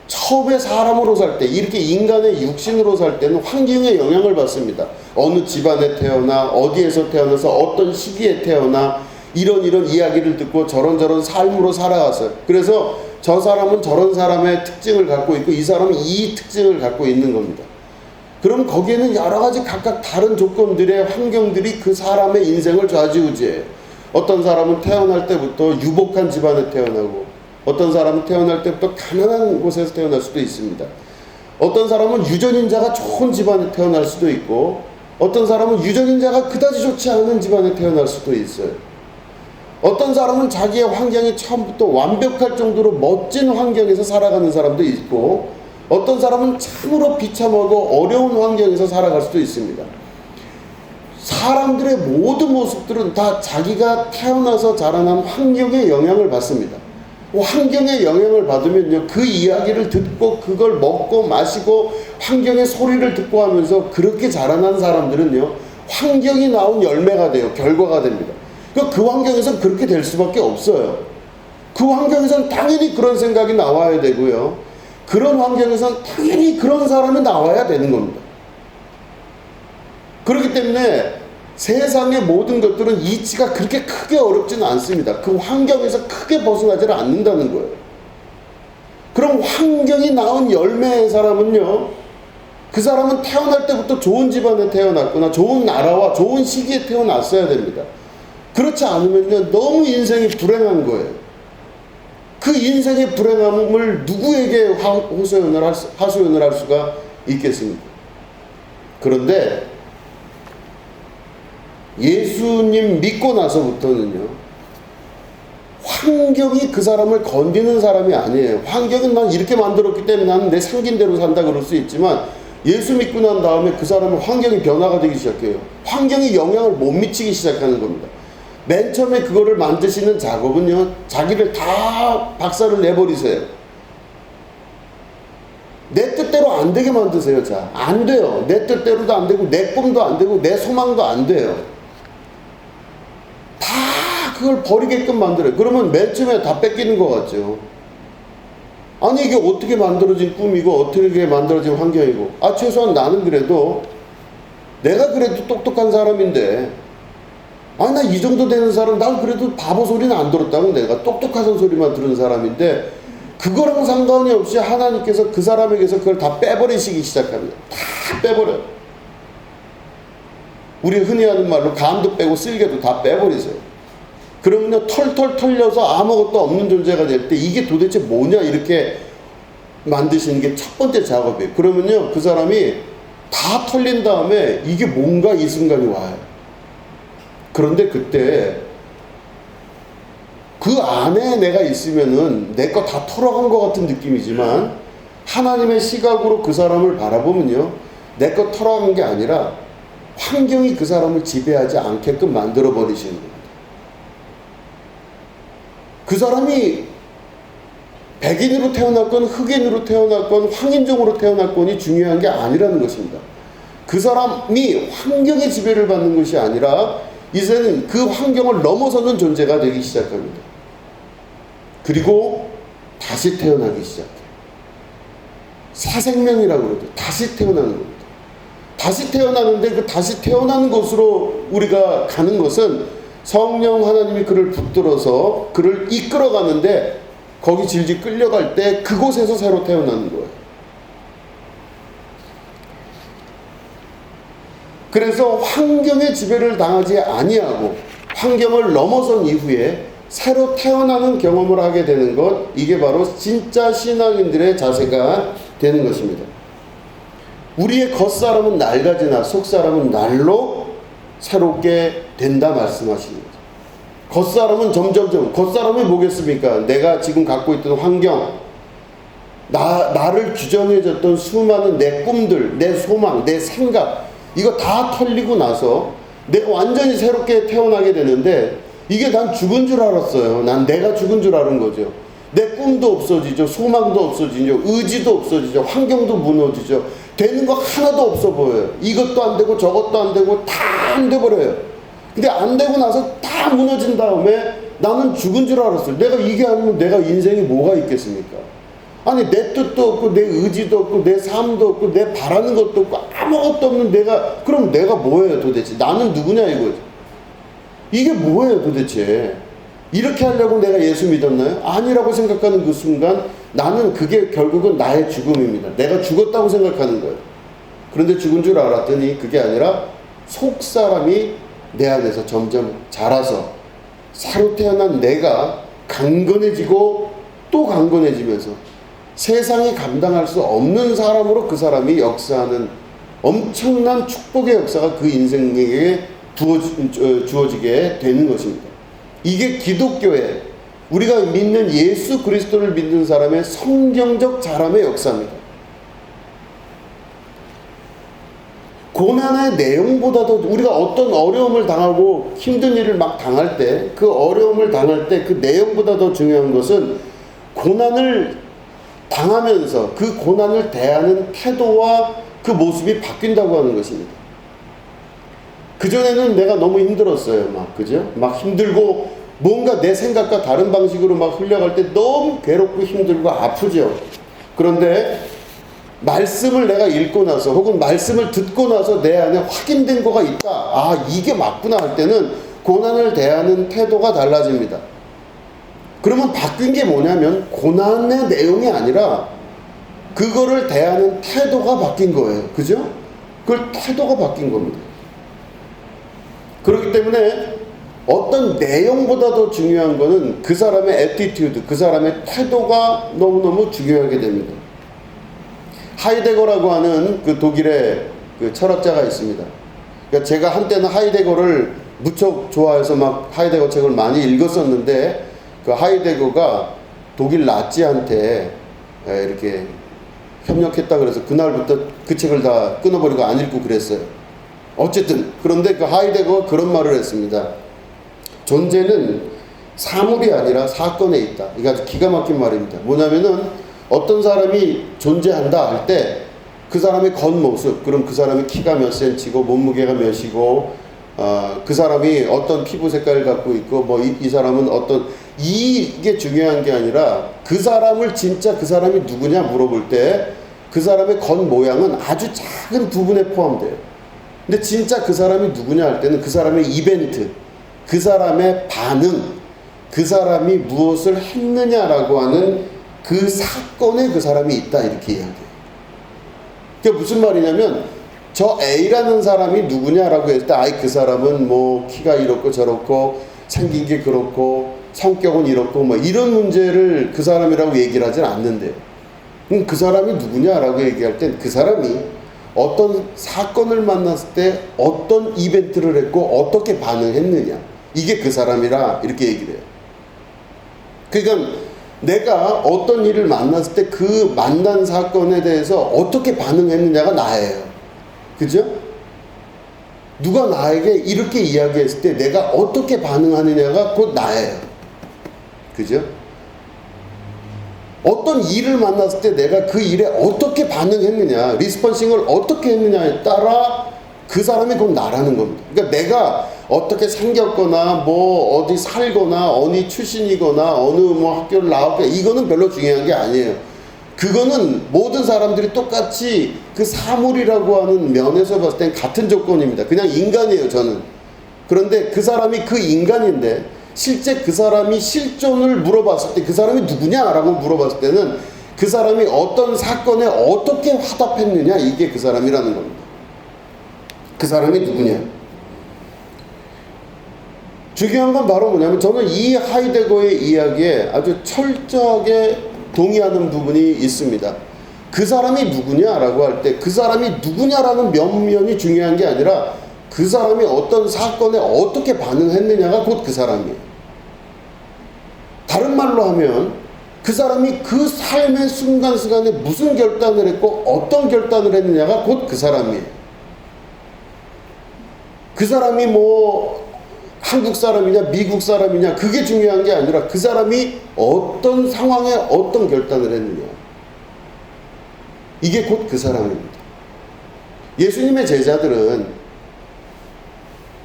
처음에 사람으로 살 때, 이렇게 인간의 육신으로 살 때는 환경에 영향을 받습니다. 어느 집안에 태어나, 어디에서 태어나서 어떤 시기에 태어나, 이런 이야기를 듣고 저런 삶으로 살아갔어요. 그래서 저 사람은 저런 사람의 특징을 갖고 있고 이 사람은 이 특징을 갖고 있는 겁니다. 그럼 거기에는 여러 가지 각각 다른 조건들의 환경들이 그 사람의 인생을 좌지우지해요. 어떤 사람은 태어날 때부터 유복한 집안에 태어나고 어떤 사람은 태어날 때부터 가난한 곳에서 태어날 수도 있습니다. 어떤 사람은 유전인자가 좋은 집안에 태어날 수도 있고, 어떤 사람은 유전인자가 그다지 좋지 않은 집안에 태어날 수도 있어요. 어떤 사람은 자기의 환경이 처음부터 완벽할 정도로 멋진 환경에서 살아가는 사람도 있고, 어떤 사람은 참으로 비참하고 어려운 환경에서 살아갈 수도 있습니다. 사람들의 모든 모습들은 다 자기가 태어나서 자라난 환경의 영향을 받습니다. 환경의 영향을 받으면요, 그 이야기를 듣고 그걸 먹고 마시고 환경의 소리를 듣고 하면서 그렇게 자라난 사람들은요, 환경이 나온 열매가 돼요. 결과가 됩니다. 그 환경에서는 그렇게 될 수밖에 없어요. 그 환경에서는 당연히 그런 생각이 나와야 되고요, 그런 환경에서는 당연히 그런 사람이 나와야 되는 겁니다. 그렇기 때문에 세상의 모든 것들은 이치가 그렇게 크게 어렵지는 않습니다. 그 환경에서 크게 벗어나지를 않는다는 거예요. 그럼 환경이 낳은 열매의 사람은요, 그 사람은 태어날 때부터 좋은 집안에 태어났거나 좋은 나라와 좋은 시기에 태어났어야 됩니다. 그렇지 않으면요, 너무 인생이 불행한 거예요. 그 인생의 불행함을 누구에게 하소연을 할 수가 있겠습니까? 그런데 예수님 믿고 나서부터는요, 환경이 그 사람을 건드는 사람이 아니에요. 환경은 난 이렇게 만들었기 때문에 나는 내 생긴 대로 산다 그럴 수 있지만, 예수 믿고 난 다음에 그 사람의 환경이 변화가 되기 시작해요. 환경이 영향을 못 미치기 시작하는 겁니다. 맨 처음에 그거를 만드시는 작업은요, 자기를 다 박살을 내버리세요. 내 뜻대로 안 되게 만드세요. 자, 안 돼요. 내 뜻대로도 안 되고 내 꿈도 안 되고 내 소망도 안 돼요. 다 그걸 버리게끔 만들어요. 그러면 맨 처음에 다 뺏기는 것 같죠. 아니, 이게 어떻게 만들어진 꿈이고 어떻게 만들어진 환경이고, 최소한 나는 그래도 내가 그래도 똑똑한 사람인데, 나 이 정도 되는 사람, 난 그래도 바보 소리는 안 들었다고, 내가 똑똑한 소리만 들은 사람인데, 그거랑 상관이 없이 하나님께서 그 사람에게서 그걸 다 빼버리시기 시작합니다. 다 빼버려요. 우리 흔히 하는 말로 간도 빼고 쓸개도 다 빼버리세요. 그러면요, 털털 털려서 아무것도 없는 존재가 될 때 이게 도대체 뭐냐, 이렇게 만드시는 게 첫 번째 작업이에요. 그러면요, 그 사람이 다 털린 다음에 이게 뭔가 이 순간이 와요. 그런데 그때 그 안에 내가 있으면은 내 거 다 털어간 것 같은 느낌이지만, 하나님의 시각으로 그 사람을 바라보면요, 내 거 털어간 게 아니라 환경이 그 사람을 지배하지 않게끔 만들어 버리시는 겁니다. 그 사람이 백인으로 태어났건 흑인으로 태어났건 황인종으로 태어났건이 중요한 게 아니라는 것입니다. 그 사람이 환경의 지배를 받는 것이 아니라 이제는 그 환경을 넘어서는 존재가 되기 시작합니다. 그리고 다시 태어나기 시작해요. 새 생명이라고 그러죠. 다시 태어나는 겁니다. 다시 태어나는데, 그 다시 태어나는 곳으로 우리가 가는 것은 성령 하나님이 그를 붙들어서 그를 이끌어가는데, 거기 질질 끌려갈 때 그곳에서 새로 태어나는 거예요. 그래서 환경의 지배를 당하지 아니하고 환경을 넘어선 이후에 새로 태어나는 경험을 하게 되는 것, 이게 바로 진짜 신앙인들의 자세가 되는 것입니다. 우리의 겉사람은 낡아지나 속사람은 날로 새롭게 된다 말씀하시는 거죠. 겉사람은 점점점, 겉사람이 뭐겠습니까? 내가 지금 갖고 있던 환경, 나를 규정해줬던 수많은 내 꿈들, 내 소망, 내 생각, 이거 다 털리고 나서 내가 완전히 새롭게 태어나게 되는데, 이게 난 죽은 줄 알았어요. 난 내가 죽은 줄 아는 거죠. 내 꿈도 없어지죠. 소망도 없어지죠. 의지도 없어지죠. 환경도 무너지죠. 되는 거 하나도 없어 보여요. 이것도 안 되고 저것도 안 되고 다 안 돼버려요. 근데 안 되고 나서 다 무너진 다음에 나는 죽은 줄 알았어요. 내가 이게 아니면 내가 인생이 뭐가 있겠습니까? 아니, 내 뜻도 없고 내 의지도 없고 내 삶도 없고 내 바라는 것도 없고 아무것도 없는 내가, 그럼 내가 뭐예요 도대체? 나는 누구냐 이거죠. 이게 뭐예요 도대체? 이렇게 하려고 내가 예수 믿었나요? 아니라고 생각하는 그 순간 나는 그게 결국은 나의 죽음입니다. 내가 죽었다고 생각하는 거예요. 그런데 죽은 줄 알았더니 그게 아니라 속사람이 내 안에서 점점 자라서 새로 태어난 내가 강건해지고 또 강건해지면서 세상이 감당할 수 없는 사람으로 그 사람이 역사하는 엄청난 축복의 역사가 그 인생에게 주어지게 되는 것입니다. 이게 기독교의, 우리가 믿는 예수 그리스도를 믿는 사람의 성경적 자람의 역사입니다. 고난의 내용보다도 우리가 어떤 어려움을 당하고 힘든 일을 막 당할 때, 그 어려움을 당할 때 그 내용보다 더 중요한 것은 고난을 당하면서 그 고난을 대하는 태도와 그 모습이 바뀐다고 하는 것입니다. 그전에는 내가 너무 힘들었어요. 그죠? 막 힘들고 뭔가 내 생각과 다른 방식으로 막 흘려갈 때 너무 괴롭고 힘들고 아프죠. 그런데 말씀을 내가 읽고 나서 혹은 말씀을 듣고 나서 내 안에 확인된 거가 있다. 아, 이게 맞구나 할 때는 고난을 대하는 태도가 달라집니다. 그러면 바뀐 게 뭐냐면 고난의 내용이 아니라 그거를 대하는 태도가 바뀐 거예요. 그죠? 그걸 태도가 바뀐 겁니다. 그렇기 때문에 어떤 내용보다 더 중요한 거는 그 사람의 애티튜드, 그 사람의 태도가 너무너무 중요하게 됩니다. 하이데거라고 하는 그 독일의 그 철학자가 있습니다. 그러니까 제가 한때는 하이데거를 무척 좋아해서 막 하이데거 책을 많이 읽었었는데 그 하이데거가 독일 나치한테 이렇게 협력했다 그래서 그날부터 그 책을 다 끊어버리고 안 읽고 그랬어요. 어쨌든 그런데 그 하이데거가 그런 말을 했습니다. 존재는 사물이 아니라 사건에 있다. 이게 아주 기가 막힌 말입니다. 뭐냐면은 어떤 사람이 존재한다 할 때 그 사람의 겉모습, 그럼 그 사람이 키가 몇 센치고 몸무게가 몇이고 그 사람이 어떤 피부 색깔을 갖고 있고 뭐 이 사람은 어떤, 이게 중요한 게 아니라 그 사람을 진짜 그 사람이 누구냐 물어볼 때 그 사람의 겉모양은 아주 작은 부분에 포함돼요. 근데 진짜 그 사람이 누구냐 할 때는 그 사람의 이벤트, 그 사람의 반응, 그 사람이 무엇을 했느냐라고 하는 그 사건에 그 사람이 있다, 이렇게 이야기해요. 그게 무슨 말이냐면 저 A라는 사람이 누구냐라고 했을 때 아이 그 사람은 뭐 키가 이렇고 저렇고 생긴 게 그렇고 성격은 이렇고 뭐 이런 문제를 그 사람이라고 얘기를 하진 않는데요. 그럼 그 사람이 누구냐라고 얘기할 땐 그 사람이 어떤 사건을 만났을 때 어떤 이벤트를 했고 어떻게 반응했느냐, 이게 그 사람이라 이렇게 얘기를 해요. 그러니까 내가 어떤 일을 만났을 때 그 만난 사건에 대해서 어떻게 반응했느냐가 나예요. 그죠? 누가 나에게 이렇게 이야기했을 때 내가 어떻게 반응하느냐가 곧 나예요. 그죠? 어떤 일을 만났을 때 내가 그 일에 어떻게 반응했느냐, 리스폰싱을 어떻게 했느냐에 따라 그 사람이 곧 나라는 겁니다. 그러니까 내가 어떻게 생겼거나 뭐 어디 살거나 어디 출신이거나 어느 뭐 학교를 나왔거나 이거는 별로 중요한 게 아니에요. 그거는 모든 사람들이 똑같이 그 사물이라고 하는 면에서 봤을 땐 같은 조건입니다. 그냥 인간이에요, 저는. 그런데 그 사람이 그 인간인데 실제 그 사람이 실존을 물어봤을 때 그 사람이 누구냐라고 물어봤을 때는 그 사람이 어떤 사건에 어떻게 화답했느냐, 이게 그 사람이라는 겁니다. 그 사람이 누구냐. 중요한 건 바로 뭐냐면 저는 이 하이데거의 이야기에 아주 철저하게 동의하는 부분이 있습니다. 그 사람이 누구냐라고 할 때 그 사람이 누구냐라는 면면이 중요한 게 아니라 그 사람이 어떤 사건에 어떻게 반응했느냐가 곧 그 사람이에요. 다른 말로 하면 그 사람이 그 삶의 순간순간에 무슨 결단을 했고 어떤 결단을 했느냐가 곧 그 사람이에요. 그 사람이 뭐 한국 사람이냐 미국 사람이냐 그게 중요한 게 아니라 그 사람이 어떤 상황에 어떤 결단을 했느냐, 이게 곧 그 사람입니다. 예수님의 제자들은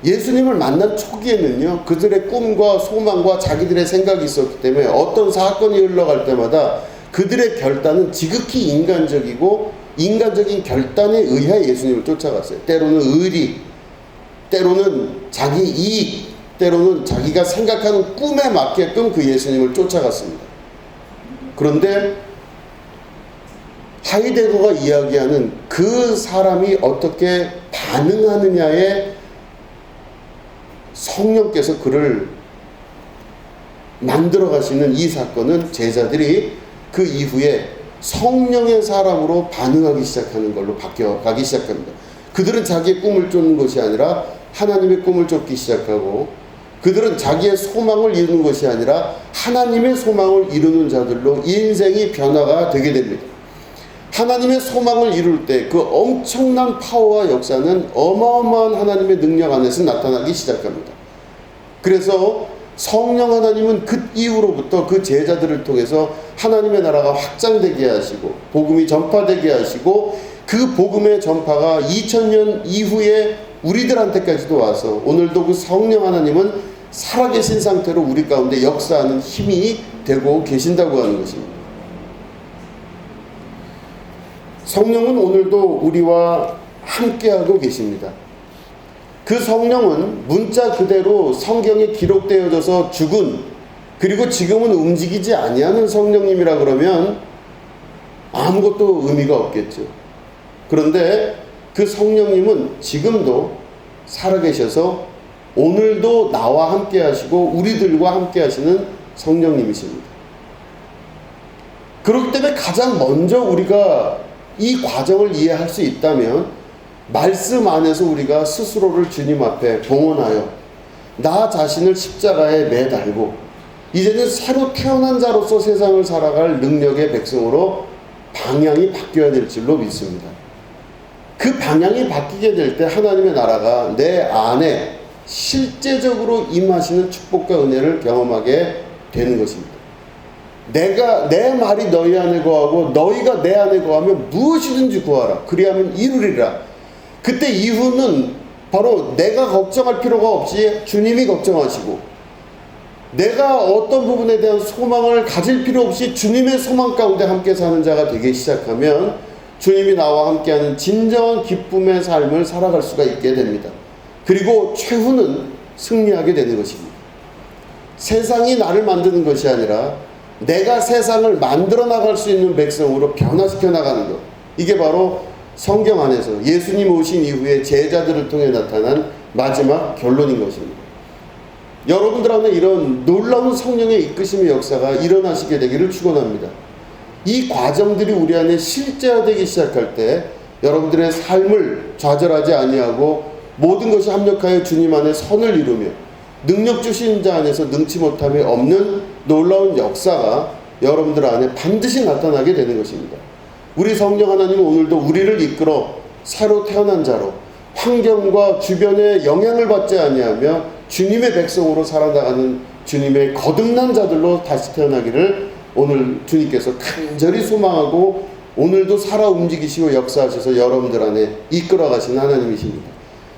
예수님을 만난 초기에는요, 그들의 꿈과 소망과 자기들의 생각이 있었기 때문에 어떤 사건이 흘러갈 때마다 그들의 결단은 지극히 인간적이고 인간적인 결단에 의해 예수님을 쫓아갔어요. 때로는 의리, 때로는 자기 이익, 때로는 자기가 생각하는 꿈에 맞게끔 그 예수님을 쫓아갔습니다. 그런데 하이데거가 이야기하는 그 사람이 어떻게 반응하느냐에 성령께서 그를 만들어 가시는 이 사건은 제자들이 그 이후에 성령의 사람으로 반응하기 시작하는 걸로 바뀌어가기 시작합니다. 그들은 자기의 꿈을 쫓는 것이 아니라 하나님의 꿈을 쫓기 시작하고, 그들은 자기의 소망을 이루는 것이 아니라 하나님의 소망을 이루는 자들로 인생이 변화가 되게 됩니다. 하나님의 소망을 이룰 때 그 엄청난 파워와 역사는 어마어마한 하나님의 능력 안에서 나타나기 시작합니다. 그래서 성령 하나님은 그 이후로부터 그 제자들을 통해서 하나님의 나라가 확장되게 하시고 복음이 전파되게 하시고, 그 복음의 전파가 2000년 이후에 우리들한테까지도 와서 오늘도 그 성령 하나님은 살아계신 상태로 우리 가운데 역사하는 힘이 되고 계신다고 하는 것입니다. 성령은 오늘도 우리와 함께하고 계십니다. 그 성령은 문자 그대로 성경에 기록되어져서 죽은, 그리고 지금은 움직이지 아니하는 성령님이라 그러면 아무것도 의미가 없겠죠. 그런데 그 성령님은 지금도 살아계셔서 오늘도 나와 함께 하시고 우리들과 함께 하시는 성령님이십니다. 그렇기 때문에 가장 먼저 우리가 이 과정을 이해할 수 있다면 말씀 안에서 우리가 스스로를 주님 앞에 봉헌하여 나 자신을 십자가에 매달고 이제는 새로 태어난 자로서 세상을 살아갈 능력의 백성으로 방향이 바뀌어야 될 줄로 믿습니다. 그 방향이 바뀌게 될 때 하나님의 나라가 내 안에 실제적으로 임하시는 축복과 은혜를 경험하게 되는 것입니다. 내 말이 너희 안에 거하고 너희가 내 안에 거하면 무엇이든지 구하라 그리하면 이루리라. 그때 이후는 바로 내가 걱정할 필요가 없이 주님이 걱정하시고, 내가 어떤 부분에 대한 소망을 가질 필요 없이 주님의 소망 가운데 함께 사는 자가 되기 시작하면 주님이 나와 함께하는 진정한 기쁨의 삶을 살아갈 수가 있게 됩니다. 그리고 최후는 승리하게 되는 것입니다. 세상이 나를 만드는 것이 아니라 내가 세상을 만들어 나갈 수 있는 백성으로 변화시켜 나가는 것, 이게 바로 성경 안에서 예수님 오신 이후에 제자들을 통해 나타난 마지막 결론인 것입니다. 여러분들 안에 이런 놀라운 성령의 이끄심의 역사가 일어나시게 되기를 축원합니다. 이 과정들이 우리 안에 실제화되기 시작할 때 여러분들의 삶을 좌절하지 아니하고 모든 것이 합력하여 주님 안에 선을 이루며 능력 주신 자 안에서 능치 못함이 없는 놀라운 역사가 여러분들 안에 반드시 나타나게 되는 것입니다. 우리 성령 하나님은 오늘도 우리를 이끌어 새로 태어난 자로 환경과 주변의 영향을 받지 아니하며 주님의 백성으로 살아나가는 주님의 거듭난 자들로 다시 태어나기를 오늘 주님께서 간절히 소망하고 오늘도 살아 움직이시고 역사하셔서 여러분들 안에 이끌어 가시는 하나님이십니다.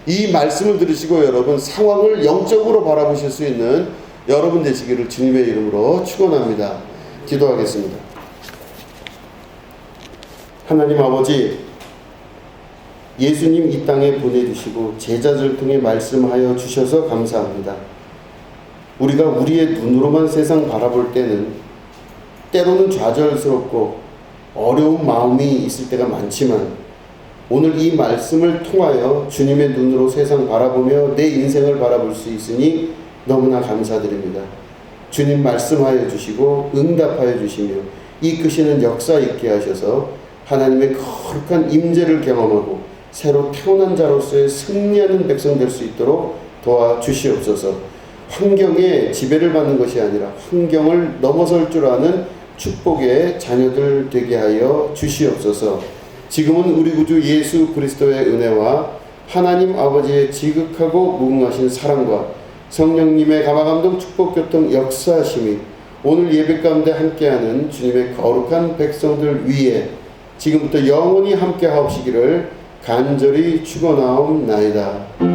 이 말씀을 들으시고 여러분 상황을 영적으로 바라보실 수 있는 여러분 되시기를 주님의 이름으로 축원합니다. 기도하겠습니다. 하나님 아버지, 예수님 이 땅에 보내주시고 제자들 통해 말씀하여 주셔서 감사합니다. 우리가 우리의 눈으로만 세상 바라볼 때는 때로는 좌절스럽고 어려운 마음이 있을 때가 많지만 오늘 이 말씀을 통하여 주님의 눈으로 세상 바라보며 내 인생을 바라볼 수 있으니 너무나 감사드립니다. 주님 말씀하여 주시고 응답하여 주시며 이끄시는 역사 있게 하셔서 하나님의 거룩한 임재를 경험하고 새로 태어난 자로서의 승리하는 백성 될 수 있도록 도와주시옵소서. 환경에 지배를 받는 것이 아니라 환경을 넘어설 줄 아는 축복의 자녀들 되게 하여 주시옵소서. 지금은 우리 구주 예수 그리스도의 은혜와 하나님 아버지의 지극하고 무궁하신 사랑과 성령님의 감화감동 축복교통 역사하심이 오늘 예배 가운데 함께하는 주님의 거룩한 백성들 위에 지금부터 영원히 함께 하옵시기를 간절히 축원하옵나이다.